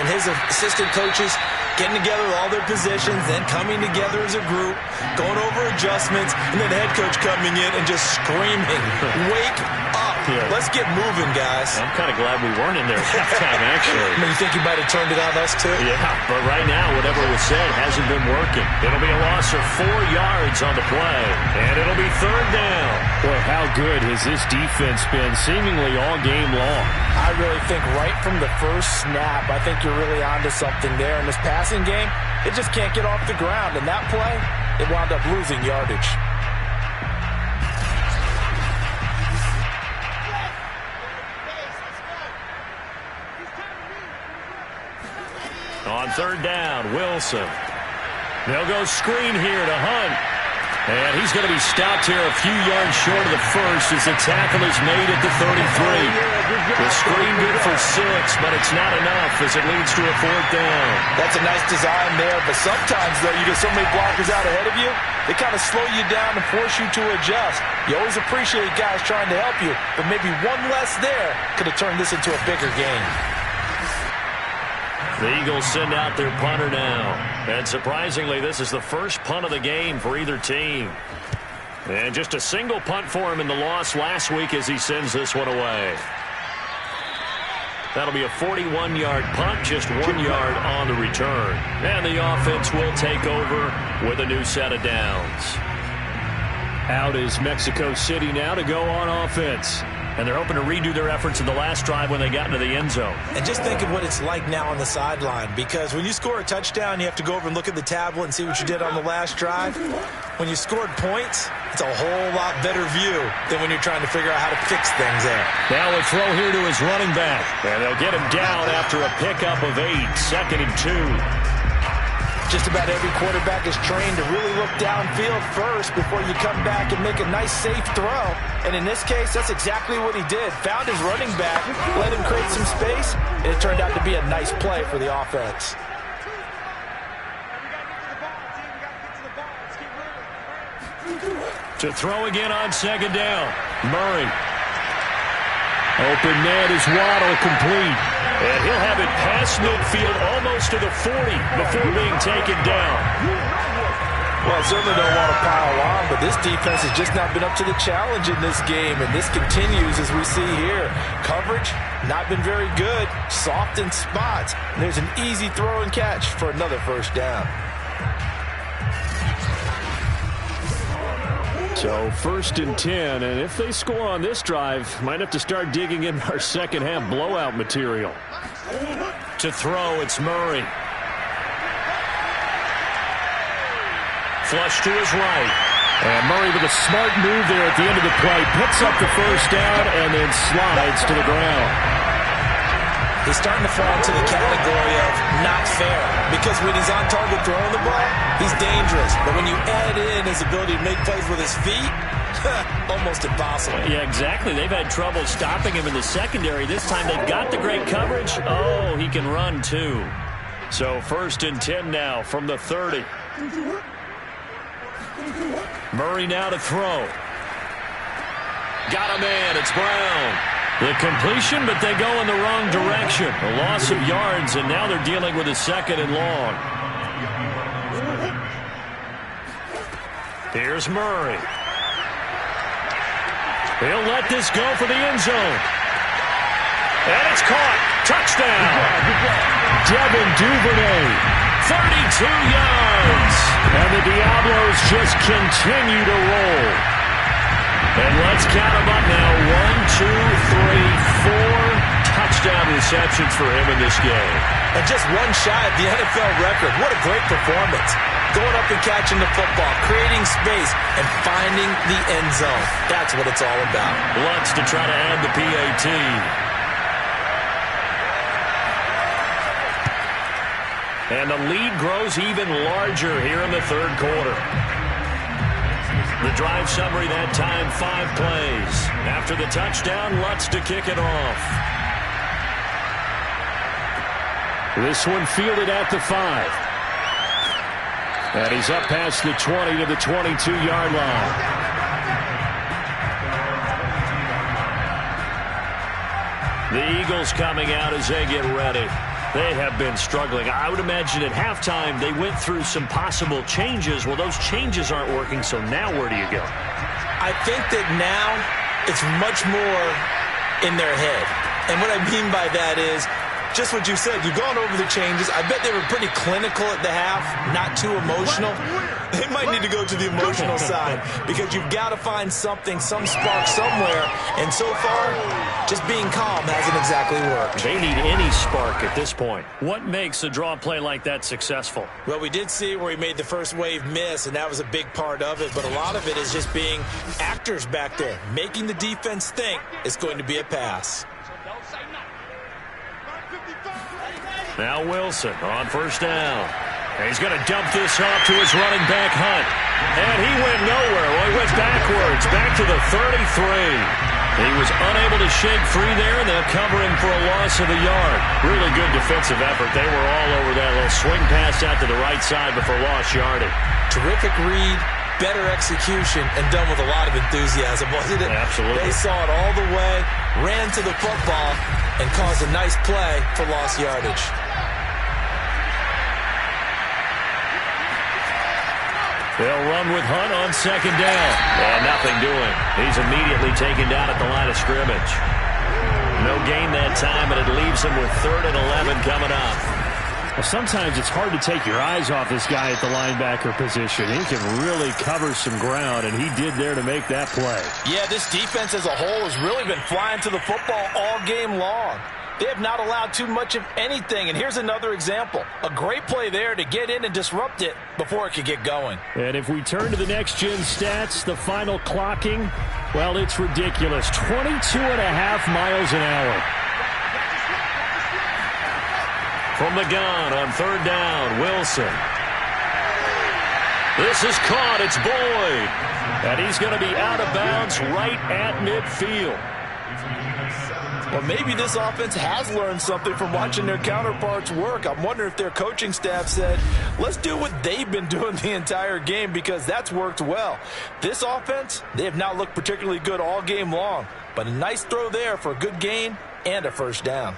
his assistant coaches getting together with all their positions, then coming together as a group, going over adjustments, and then the head coach coming in and just screaming, wake up. Yeah. Let's get moving, guys. I'm kind of glad we weren't in there at halftime, actually. I mean, you think you might have turned it on us, too? Yeah, but right now, whatever was said hasn't been working. It'll be a loss of 4 yards on the play, and it'll be 3rd down. Boy, how good has this defense been seemingly all game long? I really think right from the first snap, I think you're really onto something there. In this passing game, it just can't get off the ground. And that play, it wound up losing yardage. On 3rd down, Wilson. They'll go screen here to Hunt. And he's going to be stopped here a few yards short of the first as the tackle is made at the 33. The screen good for 6, but it's not enough as it leads to a 4th down. That's a nice design there, but sometimes, though, you get so many blockers out ahead of you, they kind of slow you down and force you to adjust. You always appreciate guys trying to help you, but maybe one less there could have turned this into a bigger game. The Eagles send out their punter now. And surprisingly, this is the first punt of the game for either team. And just a single punt for him in the loss last week as he sends this one away. That'll be a 41-yard punt, just 1 yard on the return. And the offense will take over with a new set of downs. Out is Mexico City now to go on offense. And they're hoping to redo their efforts in the last drive when they got into the end zone. And just think of what it's like now on the sideline, because when you score a touchdown, you have to go over and look at the tablet and see what you did on the last drive. When you scored points, it's a whole lot better view than when you're trying to figure out how to fix things there. Now a throw here to his running back. And they'll get him down after a pickup of 8, 2nd and 2. Just about every quarterback is trained to really look downfield first before you come back and make a nice, safe throw. And in this case, that's exactly what he did. Found his running back, let him create some space, and it turned out to be a nice play for the offense. To throw again on 2nd down. Murray. Open man is Waddle, complete. And he'll have it past midfield almost to the 40 before being taken down. Well, certainly don't want to pile on, but this defense has just not been up to the challenge in this game, and this continues as we see here. Coverage, not been very good, soft in spots. And there's an easy throw and catch for another first down. So 1st and 10, and if they score on this drive, might have to start digging in our second half blowout material. To throw, it's Murray. Flush to his right. And Murray with a smart move there at the end of the play. Picks up the first down and then slides to the ground. He's starting to fall into the category of not fair, because when he's on target throwing the ball, he's dangerous. But when you add in his ability to make plays with his feet, almost impossible. Yeah, exactly. They've had trouble stopping him in the secondary. This time they've got the great coverage. Oh, he can run too. So 1st and 10 now from the 30. Murray now to throw. Got a man. It's Brown. The completion, but they go in the wrong direction. A loss of yards, and now they're dealing with a 2nd and long. Here's Murray. He'll let this go for the end zone. And it's caught. Touchdown. Devin Duvernay. 32 yards. And the Diablos just continue to roll. And let's count them up now. 1, 2, 3, 4 touchdown receptions for him in this game. And just one shy of the NFL record. What a great performance. Going up and catching the football, creating space, and finding the end zone. That's what it's all about. Lutz to try to add the PAT. And the lead grows even larger here in the 3rd quarter. The drive summary that time, 5 plays. After the touchdown, Lutz to kick it off. This one fielded at the 5. And he's up past the 20 to the 22-yard line. The Eagles coming out as they get ready. They have been struggling. I would imagine at halftime they went through some possible changes. Well, those changes aren't working, so now where do you go? I think that now it's much more in their head. And what I mean by that is just what you said. You've gone over the changes. I bet they were pretty clinical at the half, not too emotional. They might need to go to the emotional side, because you've got to find something, some spark somewhere. And so far, just being calm hasn't exactly worked. They need any spark at this point. What makes a draw play like that successful? Well, we did see where he made the first wave miss, and that was a big part of it. But a lot of it is just being actors back there, making the defense think it's going to be a pass. Now Wilson on first down. And he's going to dump this off to his running back, Hunt. And he went nowhere. Well, he went backwards, back to the 33. He was unable to shake free there, and they'll cover him for a loss of a yard. Really good defensive effort. They were all over that little swing pass out to the right side before lost yardage. Terrific read, better execution, and done with a lot of enthusiasm, wasn't it? Absolutely. They saw it all the way, ran to the football, and caused a nice play for lost yardage. They'll run with Hunt on second down. And nothing doing. He's immediately taken down at the line of scrimmage. No gain that time, and it leaves him with 3rd and 11 coming up. Well, sometimes it's hard to take your eyes off this guy at the linebacker position. He can really cover some ground, and he did there to make that play. Yeah, this defense as a whole has really been flying to the football all game long. They have not allowed too much of anything, and here's another example. A great play there to get in and disrupt it before it could get going. And if we turn to the next-gen stats, the final clocking, well, it's ridiculous. 22.5 miles an hour. From the gun on 3rd down, Wilson. This is caught. It's Boyd. And he's going to be out of bounds right at midfield. Well, maybe this offense has learned something from watching their counterparts work. I'm wondering if their coaching staff said, let's do what they've been doing the entire game, because that's worked well. This offense, they have not looked particularly good all game long, but a nice throw there for a good gain and a 1st down.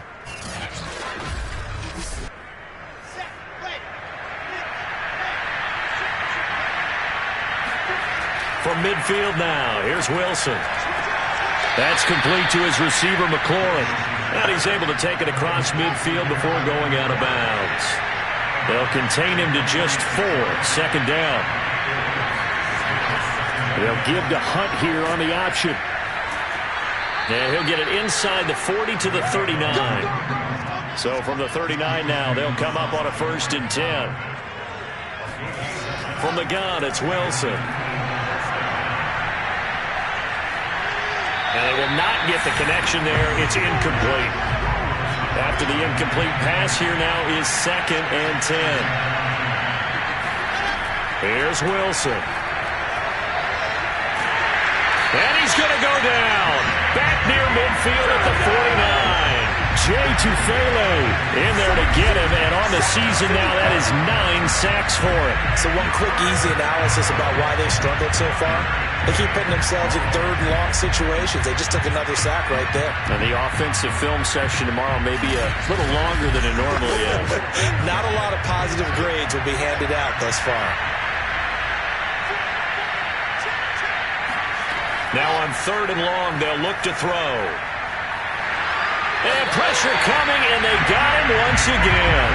From midfield now, here's Wilson. That's complete to his receiver, McLaurin. And he's able to take it across midfield before going out of bounds. They'll contain him to just 4, 2nd down. They'll give to Hunt here on the option. And he'll get it inside the 40 to the 39. So from the 39 now, they'll come up on a 1st and 10. From the gun, it's Wilson. And they will not get the connection there. It's incomplete. After the incomplete pass, here now is 2nd and 10. Here's Wilson. And he's going to go down. Back near midfield at the 49. Jay Tufele in there to get him. And on the season now, that is 9 sacks for him. So one quick, easy analysis about why they've struggled so far. They keep putting themselves in 3rd and long situations. They just took another sack right there. And the offensive film session tomorrow may be a little longer than it normally is. Not a lot of positive grades will be handed out thus far. Now on 3rd and long, they'll look to throw. And pressure coming, and they got him once again.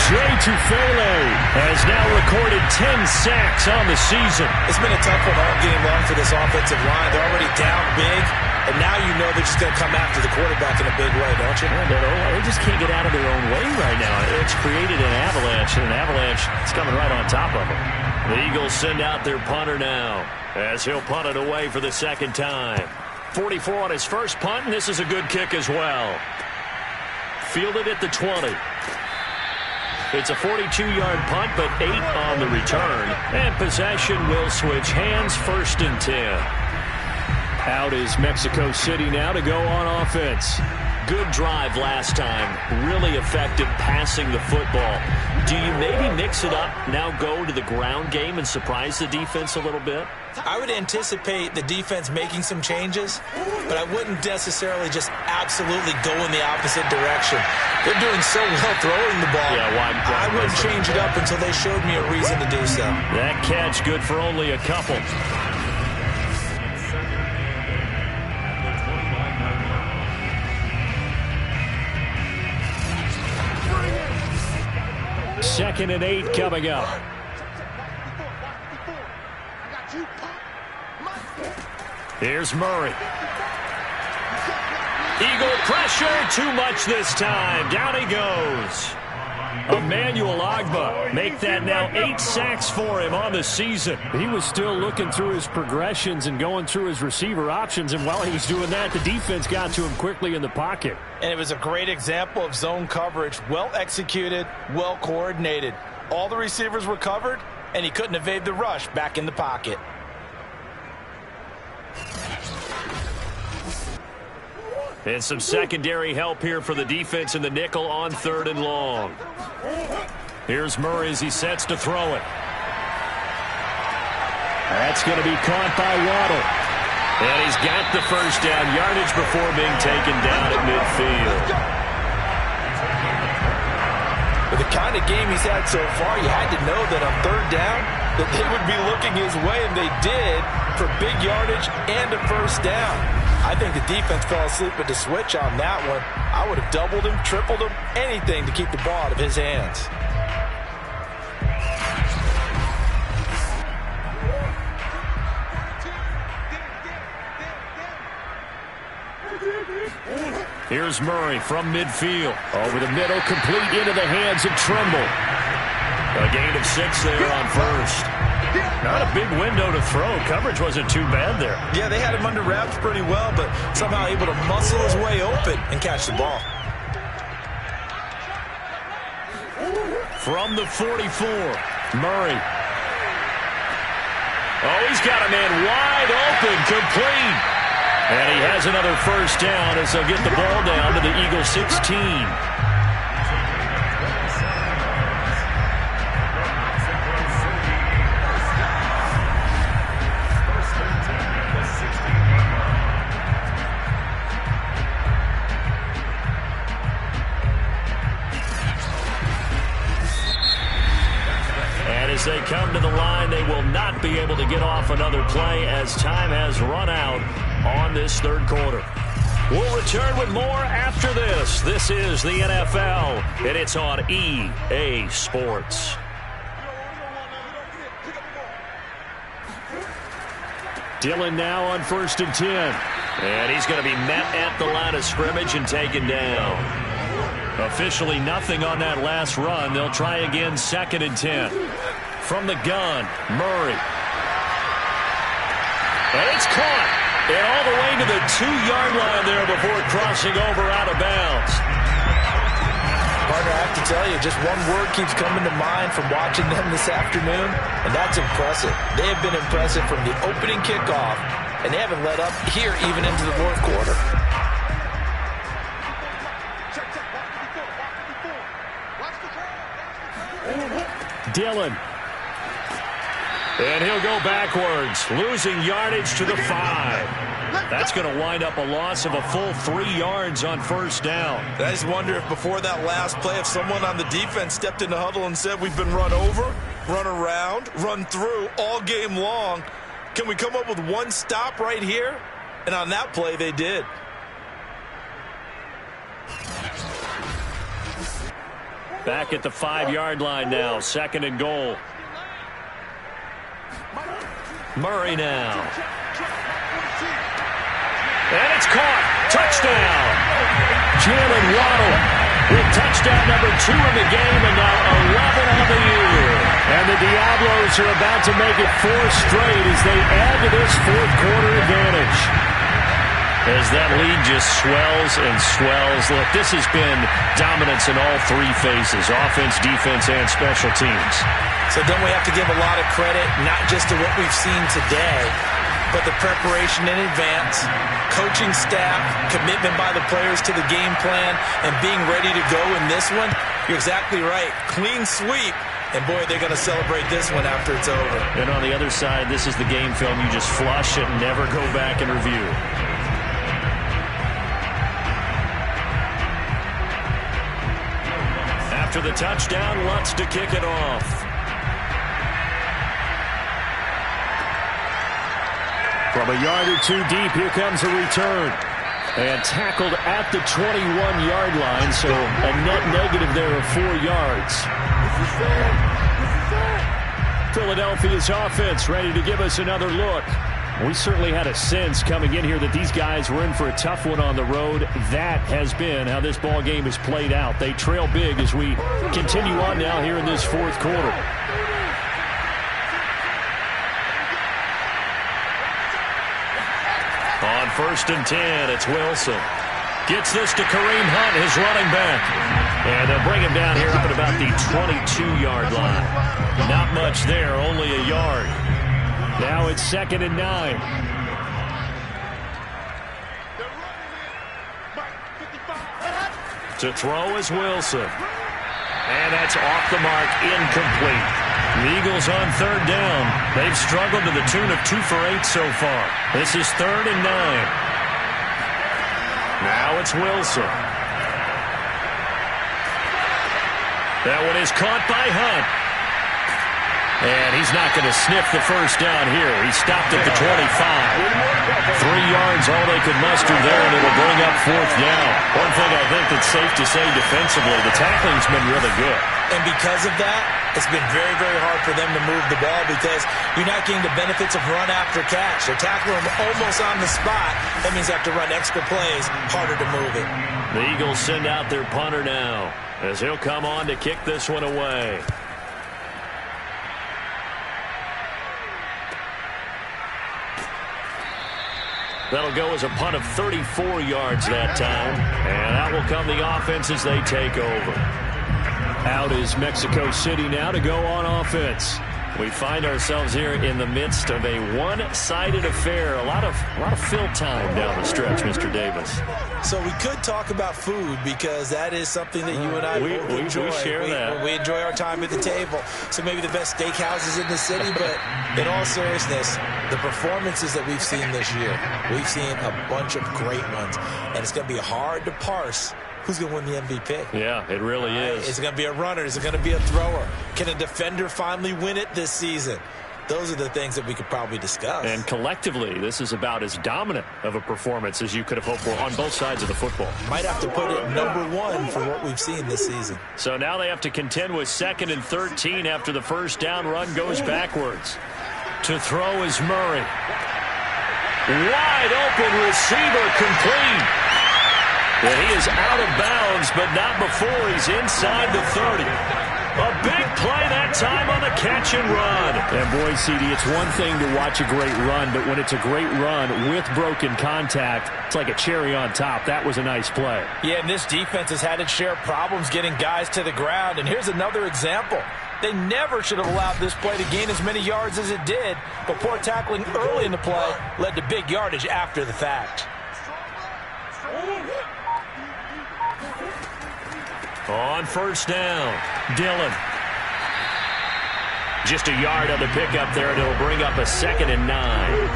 Jay Tufele has now recorded 10 sacks on the season. It's been a tough one all game long for this offensive line. They're already down big, and now you know they're just going to come after the quarterback in a big way, don't you? They just can't get out of their own way right now. It's created an avalanche, and an avalanche is coming right on top of them. The Eagles send out their punter now, as he'll punt it away for the 2nd time. 44 on his first punt, and this is a good kick as well. Fielded at the 20. It's a 42-yard punt, but 8 on the return. And possession will switch hands, 1st and 10. Out is Mexico City now to go on offense. Good drive last time. Really effective passing the football. Do you maybe mix it up, now go to the ground game and surprise the defense a little bit? I would anticipate the defense making some changes, but I wouldn't necessarily just absolutely go in the opposite direction. They're doing so well throwing the ball. Yeah, why I wouldn't change it up until they showed me a reason to do so. That catch good for only a couple. Second and 8 coming up. Here's Murray. Eagle pressure, too much this time. Down he goes. Emmanuel Ogbah make that now 8 sacks for him on the season. He was still looking through his progressions and going through his receiver options, and while he was doing that, the defense got to him quickly in the pocket. And it was a great example of zone coverage. Well executed, well coordinated. All the receivers were covered, and he couldn't evade the rush back in the pocket. And some secondary help here for the defense in the nickel on 3rd and long. Here's Murray as he sets to throw it. That's going to be caught by Waddle. And he's got the 1st down yardage before being taken down at midfield. With the kind of game he's had so far, you had to know that on 3rd down, that they would be looking his way, and they did, for big yardage and a first down. I think the defense fell asleep at the switch on that one. I would have doubled him, tripled him, anything to keep the ball out of his hands. Here's Murray from midfield. Over the middle, complete into the hands of Trimble. A gain of 6 there on first. Not a big window to throw. Coverage wasn't too bad there. Yeah, they had him under wraps pretty well, but somehow able to muscle his way open and catch the ball. From the 44, Murray. Oh, he's got a man wide open, complete. And he has another first down as they'll get the ball down to the Eagles 16. And as they come to the line, they will not be able to get off another play as time has run out on this third quarter. We'll return with more after this. This is the NFL, and it's on EA Sports. Dillon now on 1st and 10. And he's going to be met at the line of scrimmage and taken down. Officially nothing on that last run. They'll try again 2nd and 10. From the gun, Murray. And it's caught. And all the way to the 2-yard line there before crossing over out of bounds. Partner, I have to tell you, just one word keeps coming to mind from watching them this afternoon, and that's impressive. They have been impressive from the opening kickoff, and they haven't let up here even into the fourth quarter. Dillon. And he'll go backwards, losing yardage to the 5. That's going to wind up a loss of a full 3 yards on first down. I just wonder if before that last play, if someone on the defense stepped in the huddle and said, we've been run over, run around, run through all game long. Can we come up with one stop right here? And on that play, they did. Back at the 5-yard line now, 2nd and goal. Murray now. And it's caught. Touchdown. Jalen Waddle with touchdown number 2 in the game and now 11 on the year. And the Diablos are about to make it 4 straight as they add to this fourth quarter advantage. As that lead just swells and swells. Look, this has been dominance in all 3 phases, offense, defense, and special teams. So don't we have to give a lot of credit, not just to what we've seen today, but the preparation in advance, coaching staff, commitment by the players to the game plan, and being ready to go in this one? You're exactly right. Clean sweep. And, boy, they're going to celebrate this one after it's over. And on the other side, this is the game film. You just flush it and never go back and review. After the touchdown, Lutz to kick it off. From a yard or 2 deep, here comes a return. And tackled at the 21-yard line, so a net negative there of 4 yards. Philadelphia's offense ready to give us another look. We certainly had a sense coming in here that these guys were in for a tough one on the road. That has been how this ball game has played out. They trail big as we continue on now here in this fourth quarter. On 1st and 10, it's Wilson. Gets this to Kareem Hunt, his running back. And they'll bring him down here up at about the 22-yard line. Not much there, only a yard. Now it's 2nd and 9. To throw is Wilson. And that's off the mark, incomplete. The Eagles on 3rd down. They've struggled to the tune of 2 for 8 so far. This is 3rd and 9. Now it's Wilson. That one is caught by Hunt. And he's not going to sniff the first down here. He stopped at the 25. 3 yards, all they could muster there, and it'll bring up 4th down. One thing I think that's safe to say defensively, the tackling's been really good. And because of that, it's been very, very hard for them to move the ball because you're not getting the benefits of run after catch. They're tackling them almost on the spot. That means they have to run extra plays, harder to move it. The Eagles send out their punter now as he'll come on to kick this one away. That'll go as a punt of 34 yards that time. And out will come the offense as they take over. Out is Mexico City now to go on offense. We find ourselves here in the midst of a one-sided affair. A lot of fill time down the stretch, Mr. Davis. So we could talk about food because that is something that you and I both enjoy. We share that. We enjoy our time at the table. So maybe the best steakhouses in the city, but in all seriousness, the performances that we've seen this year, we've seen a bunch of great ones, and it's going to be hard to parse who's going to win the MVP. Yeah, it really is. Is it going to be a runner? Is it going to be a thrower? Can a defender finally win it this season? Those are the things that we could probably discuss. And collectively, this is about as dominant of a performance as you could have hoped for on both sides of the football. Might have to put it #1 for what we've seen this season. So now they have to contend with 2nd and 13 after the first down run goes backwards. To throw is Murray. Wide open receiver complete. Well, he is out of bounds, but not before he's inside the 30. A big play that time on the catch and run. And boy, CD, it's one thing to watch a great run, but when it's a great run with broken contact, it's like a cherry on top. That was a nice play. Yeah, and this defense has had its share of problems getting guys to the ground. And here's another example. They never should have allowed this play to gain as many yards as it did, but poor tackling early in the play led to big yardage after the fact. On first down, Dillon. Just a yard on the pickup there, and it'll bring up a 2nd and 9.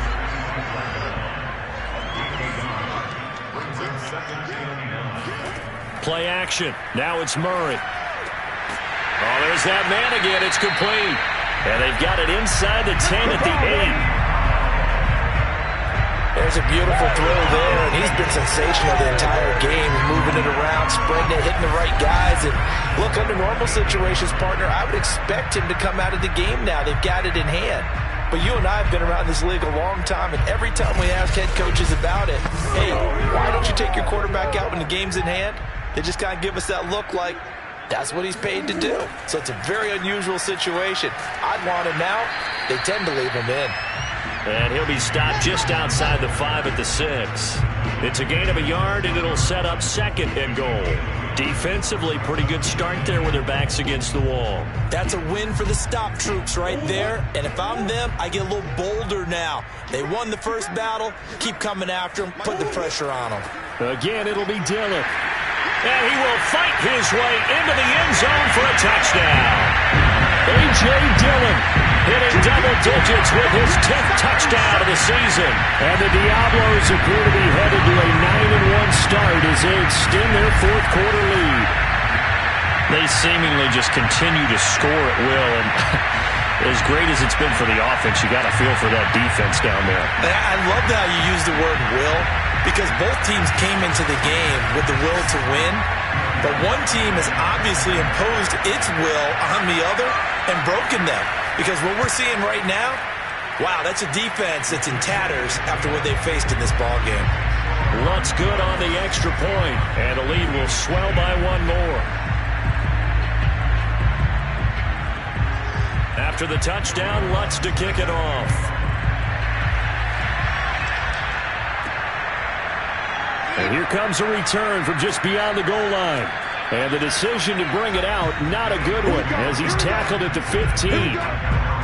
Play action. Now it's Murray. Oh, there's that man again. It's complete. And they've got it inside the 10 at the 8. There's a beautiful throw there, and he's been sensational the entire game, moving it around, spreading it, hitting the right guys. And look, under normal situations, partner, I would expect him to come out of the game now. They've got it in hand. But you and I have been around this league a long time, and every time we ask head coaches about it, hey, why don't you take your quarterback out when the game's in hand? They just kind of give us that look like that's what he's paid to do. So it's a very unusual situation. I'd want him now. They tend to leave him in. And he'll be stopped just outside the 5 at the 6. It's a gain of a yard, and it'll set up 2nd and goal. Defensively, pretty good start there with their backs against the wall. That's a win for the stop troops right there. And if I'm them, I get a little bolder now. They won the first battle. Keep coming after them. Put the pressure on them. Again, it'll be Dillon. And he will fight his way into the end zone for a touchdown. A.J. Dillon hitting double digits with his 10th touchdown of the season. And the Diablos appear to be headed to a 9-1 start as they extend their 4th quarter lead. They seemingly just continue to score at will. And as great as it's been for the offense, you got to feel for that defense down there. I love how you use the word will, because both teams came into the game with the will to win. But one team has obviously imposed its will on the other and broken them. Because what we're seeing right now, wow, that's a defense that's in tatters after what they've faced in this ballgame. Lutz good on the extra point, and the lead will swell by 1 more. After the touchdown, Lutz to kick it off. And here comes a return from just beyond the goal line. And the decision to bring it out, not a good one, as he's tackled at the 15.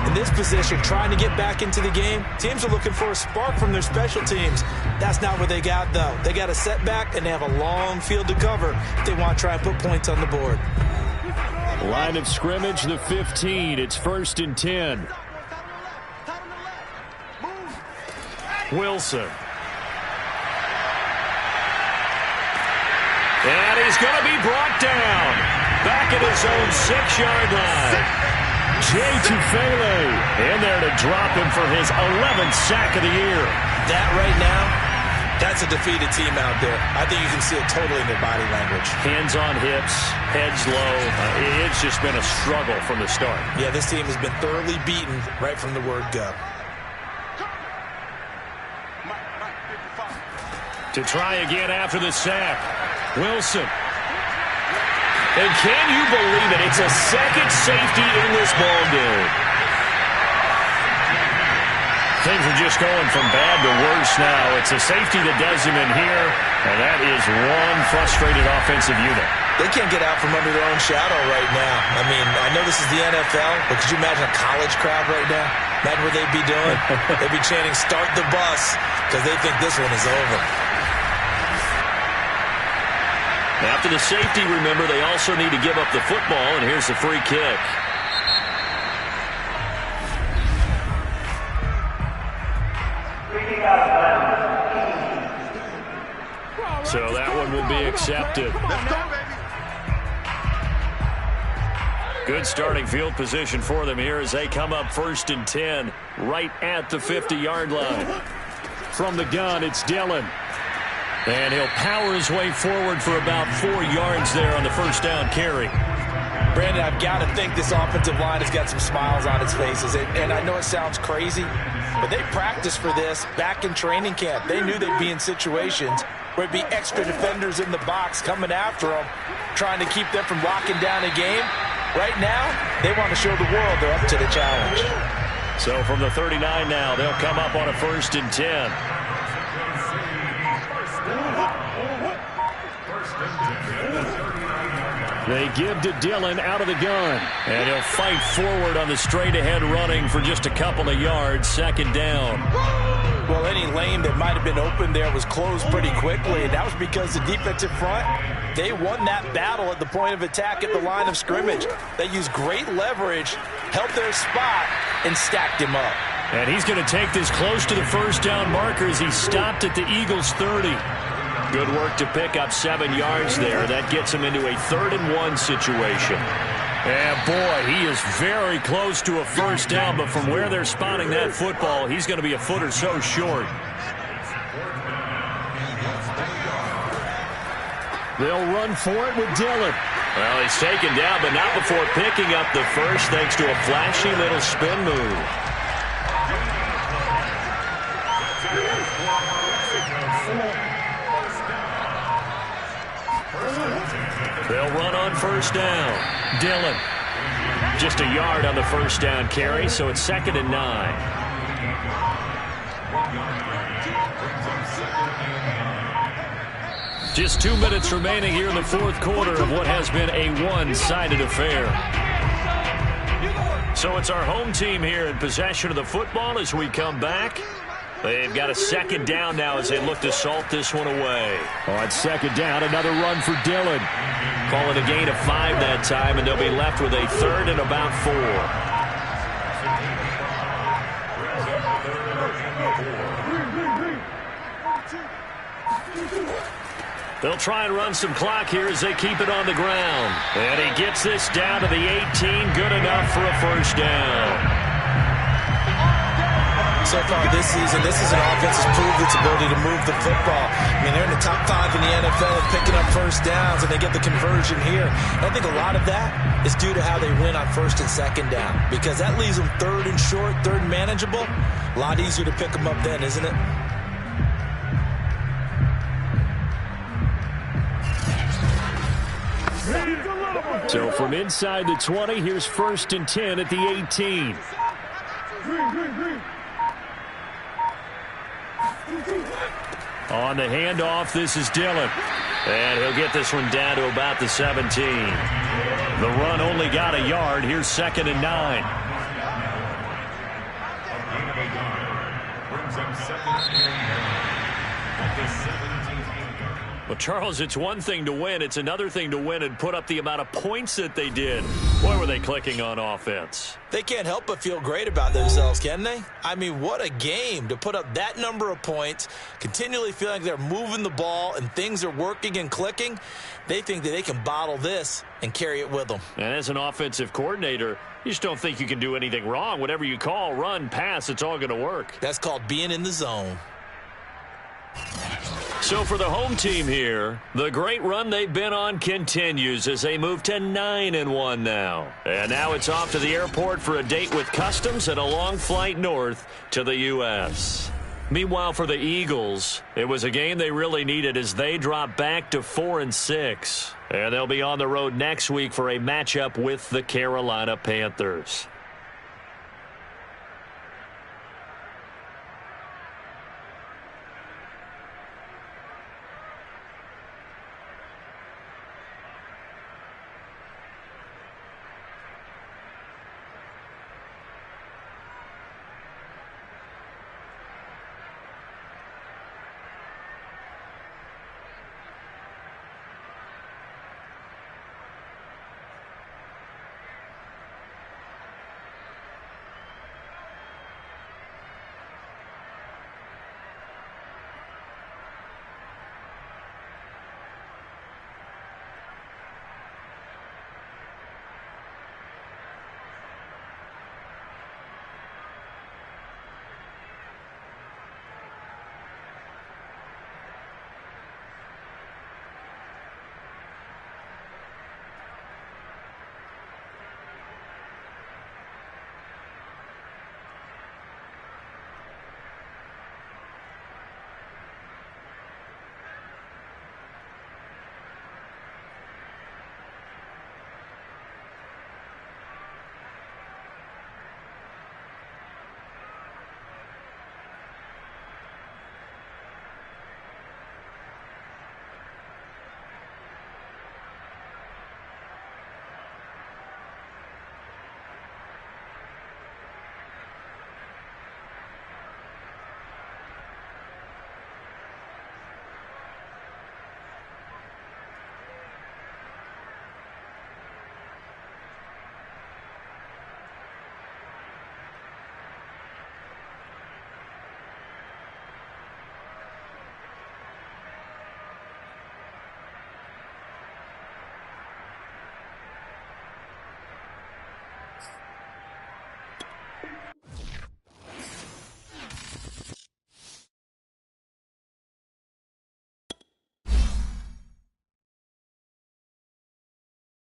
In this position, trying to get back into the game, teams are looking for a spark from their special teams. That's not what they got, though. They got a setback, and they have a long field to cover if they want to try and put points on the board. Line of scrimmage, the 15. It's 1st and 10. Wilson. And he's going to be brought down back at his own 6-yard line. Jay Tufele in there to drop him for his 11th sack of the year. That right now, that's a defeated team out there. I think you can see it totally in their body language. Hands on hips, heads low. It's just been a struggle from the start. Yeah, this team has been thoroughly beaten right from the word go. To try again after the sack, Wilson. And can you believe it? It's a second safety in this ball game. Things are just going from bad to worse now. It's a safety that does him in here, and that is one frustrated offensive unit. They can't get out from under their own shadow right now. I mean, I know this is the NFL, but could you imagine a college crowd right now? Imagine what they'd be doing. They'd be chanting, "Start the bus," because they think this one is over. After the safety, remember, they also need to give up the football, and here's the free kick. So that one will be accepted. Good starting field position for them here as they come up 1st and 10 right at the 50-yard line. From the gun, it's Dillon. And he'll power his way forward for about 4 yards there on the first down carry. Brandon, I've got to think this offensive line has got some smiles on its faces. And I know it sounds crazy, but they practiced for this back in training camp. They knew they'd be in situations where it'd be extra defenders in the box coming after them, trying to keep them from locking down a game. Right now, they want to show the world they're up to the challenge. So from the 39 now, they'll come up on a 1st and 10. They give to Dillon out of the gun. And he'll fight forward on the straight-ahead running for just a couple of yards. 2nd down. Well, any lane that might have been open there was closed pretty quickly, and that was because the defensive front, they won that battle at the point of attack at the line of scrimmage. They used great leverage, held their spot, and stacked him up. And he's going to take this close to the first down marker as he stopped at the Eagles' 30. Good work to pick up 7 yards there. That gets him into a 3rd and 1 situation. And boy, he is very close to a first down, but from where they're spotting that football, he's going to be a foot or so short. They'll run for it with Dillon. Well, he's taken down, but not before picking up the first thanks to a flashy little spin move. They'll run on first down. Dillon. Just a yard on the first down carry, so it's 2nd and 9. Just 2 minutes remaining here in the 4th quarter of what has been a one-sided affair. So it's our home team here in possession of the football as we come back. They've got a 2nd down now as they look to salt this one away. On 2nd down, another run for Dillon. Call it a gain of 5 that time, and they'll be left with a 3rd and about 4. They'll try and run some clock here as they keep it on the ground. And he gets this down to the 18. Good enough for a first down. So far this season, this is an offense that's proved its ability to move the football. I mean, they're in the top 5 in the NFL of picking up first downs, and they get the conversion here. And I think a lot of that is due to how they win on 1st and 2nd down, because that leaves them 3rd and short, 3rd and manageable. A lot easier to pick them up then, isn't it? So from inside the 20, here's 1st and 10 at the 18. On the handoff, this is Dillon. And he'll get this one down to about the 17. The run only got a yard. Here's 2nd and 9. Well, Charles, it's one thing to win. It's another thing to win and put up the amount of points that they did. Boy, were they clicking on offense. They can't help but feel great about themselves, can they? I mean, what a game to put up that number of points, continually feeling like they're moving the ball and things are working and clicking. They think that they can bottle this and carry it with them. And as an offensive coordinator, you just don't think you can do anything wrong. Whatever you call, run, pass, it's all going to work. That's called being in the zone. So for the home team here, the great run they've been on continues as they move to 9-1 now. And now it's off to the airport for a date with customs and a long flight north to the U.S. Meanwhile, for the Eagles, it was a game they really needed as they drop back to 4-6. And they'll be on the road next week for a matchup with the Carolina Panthers.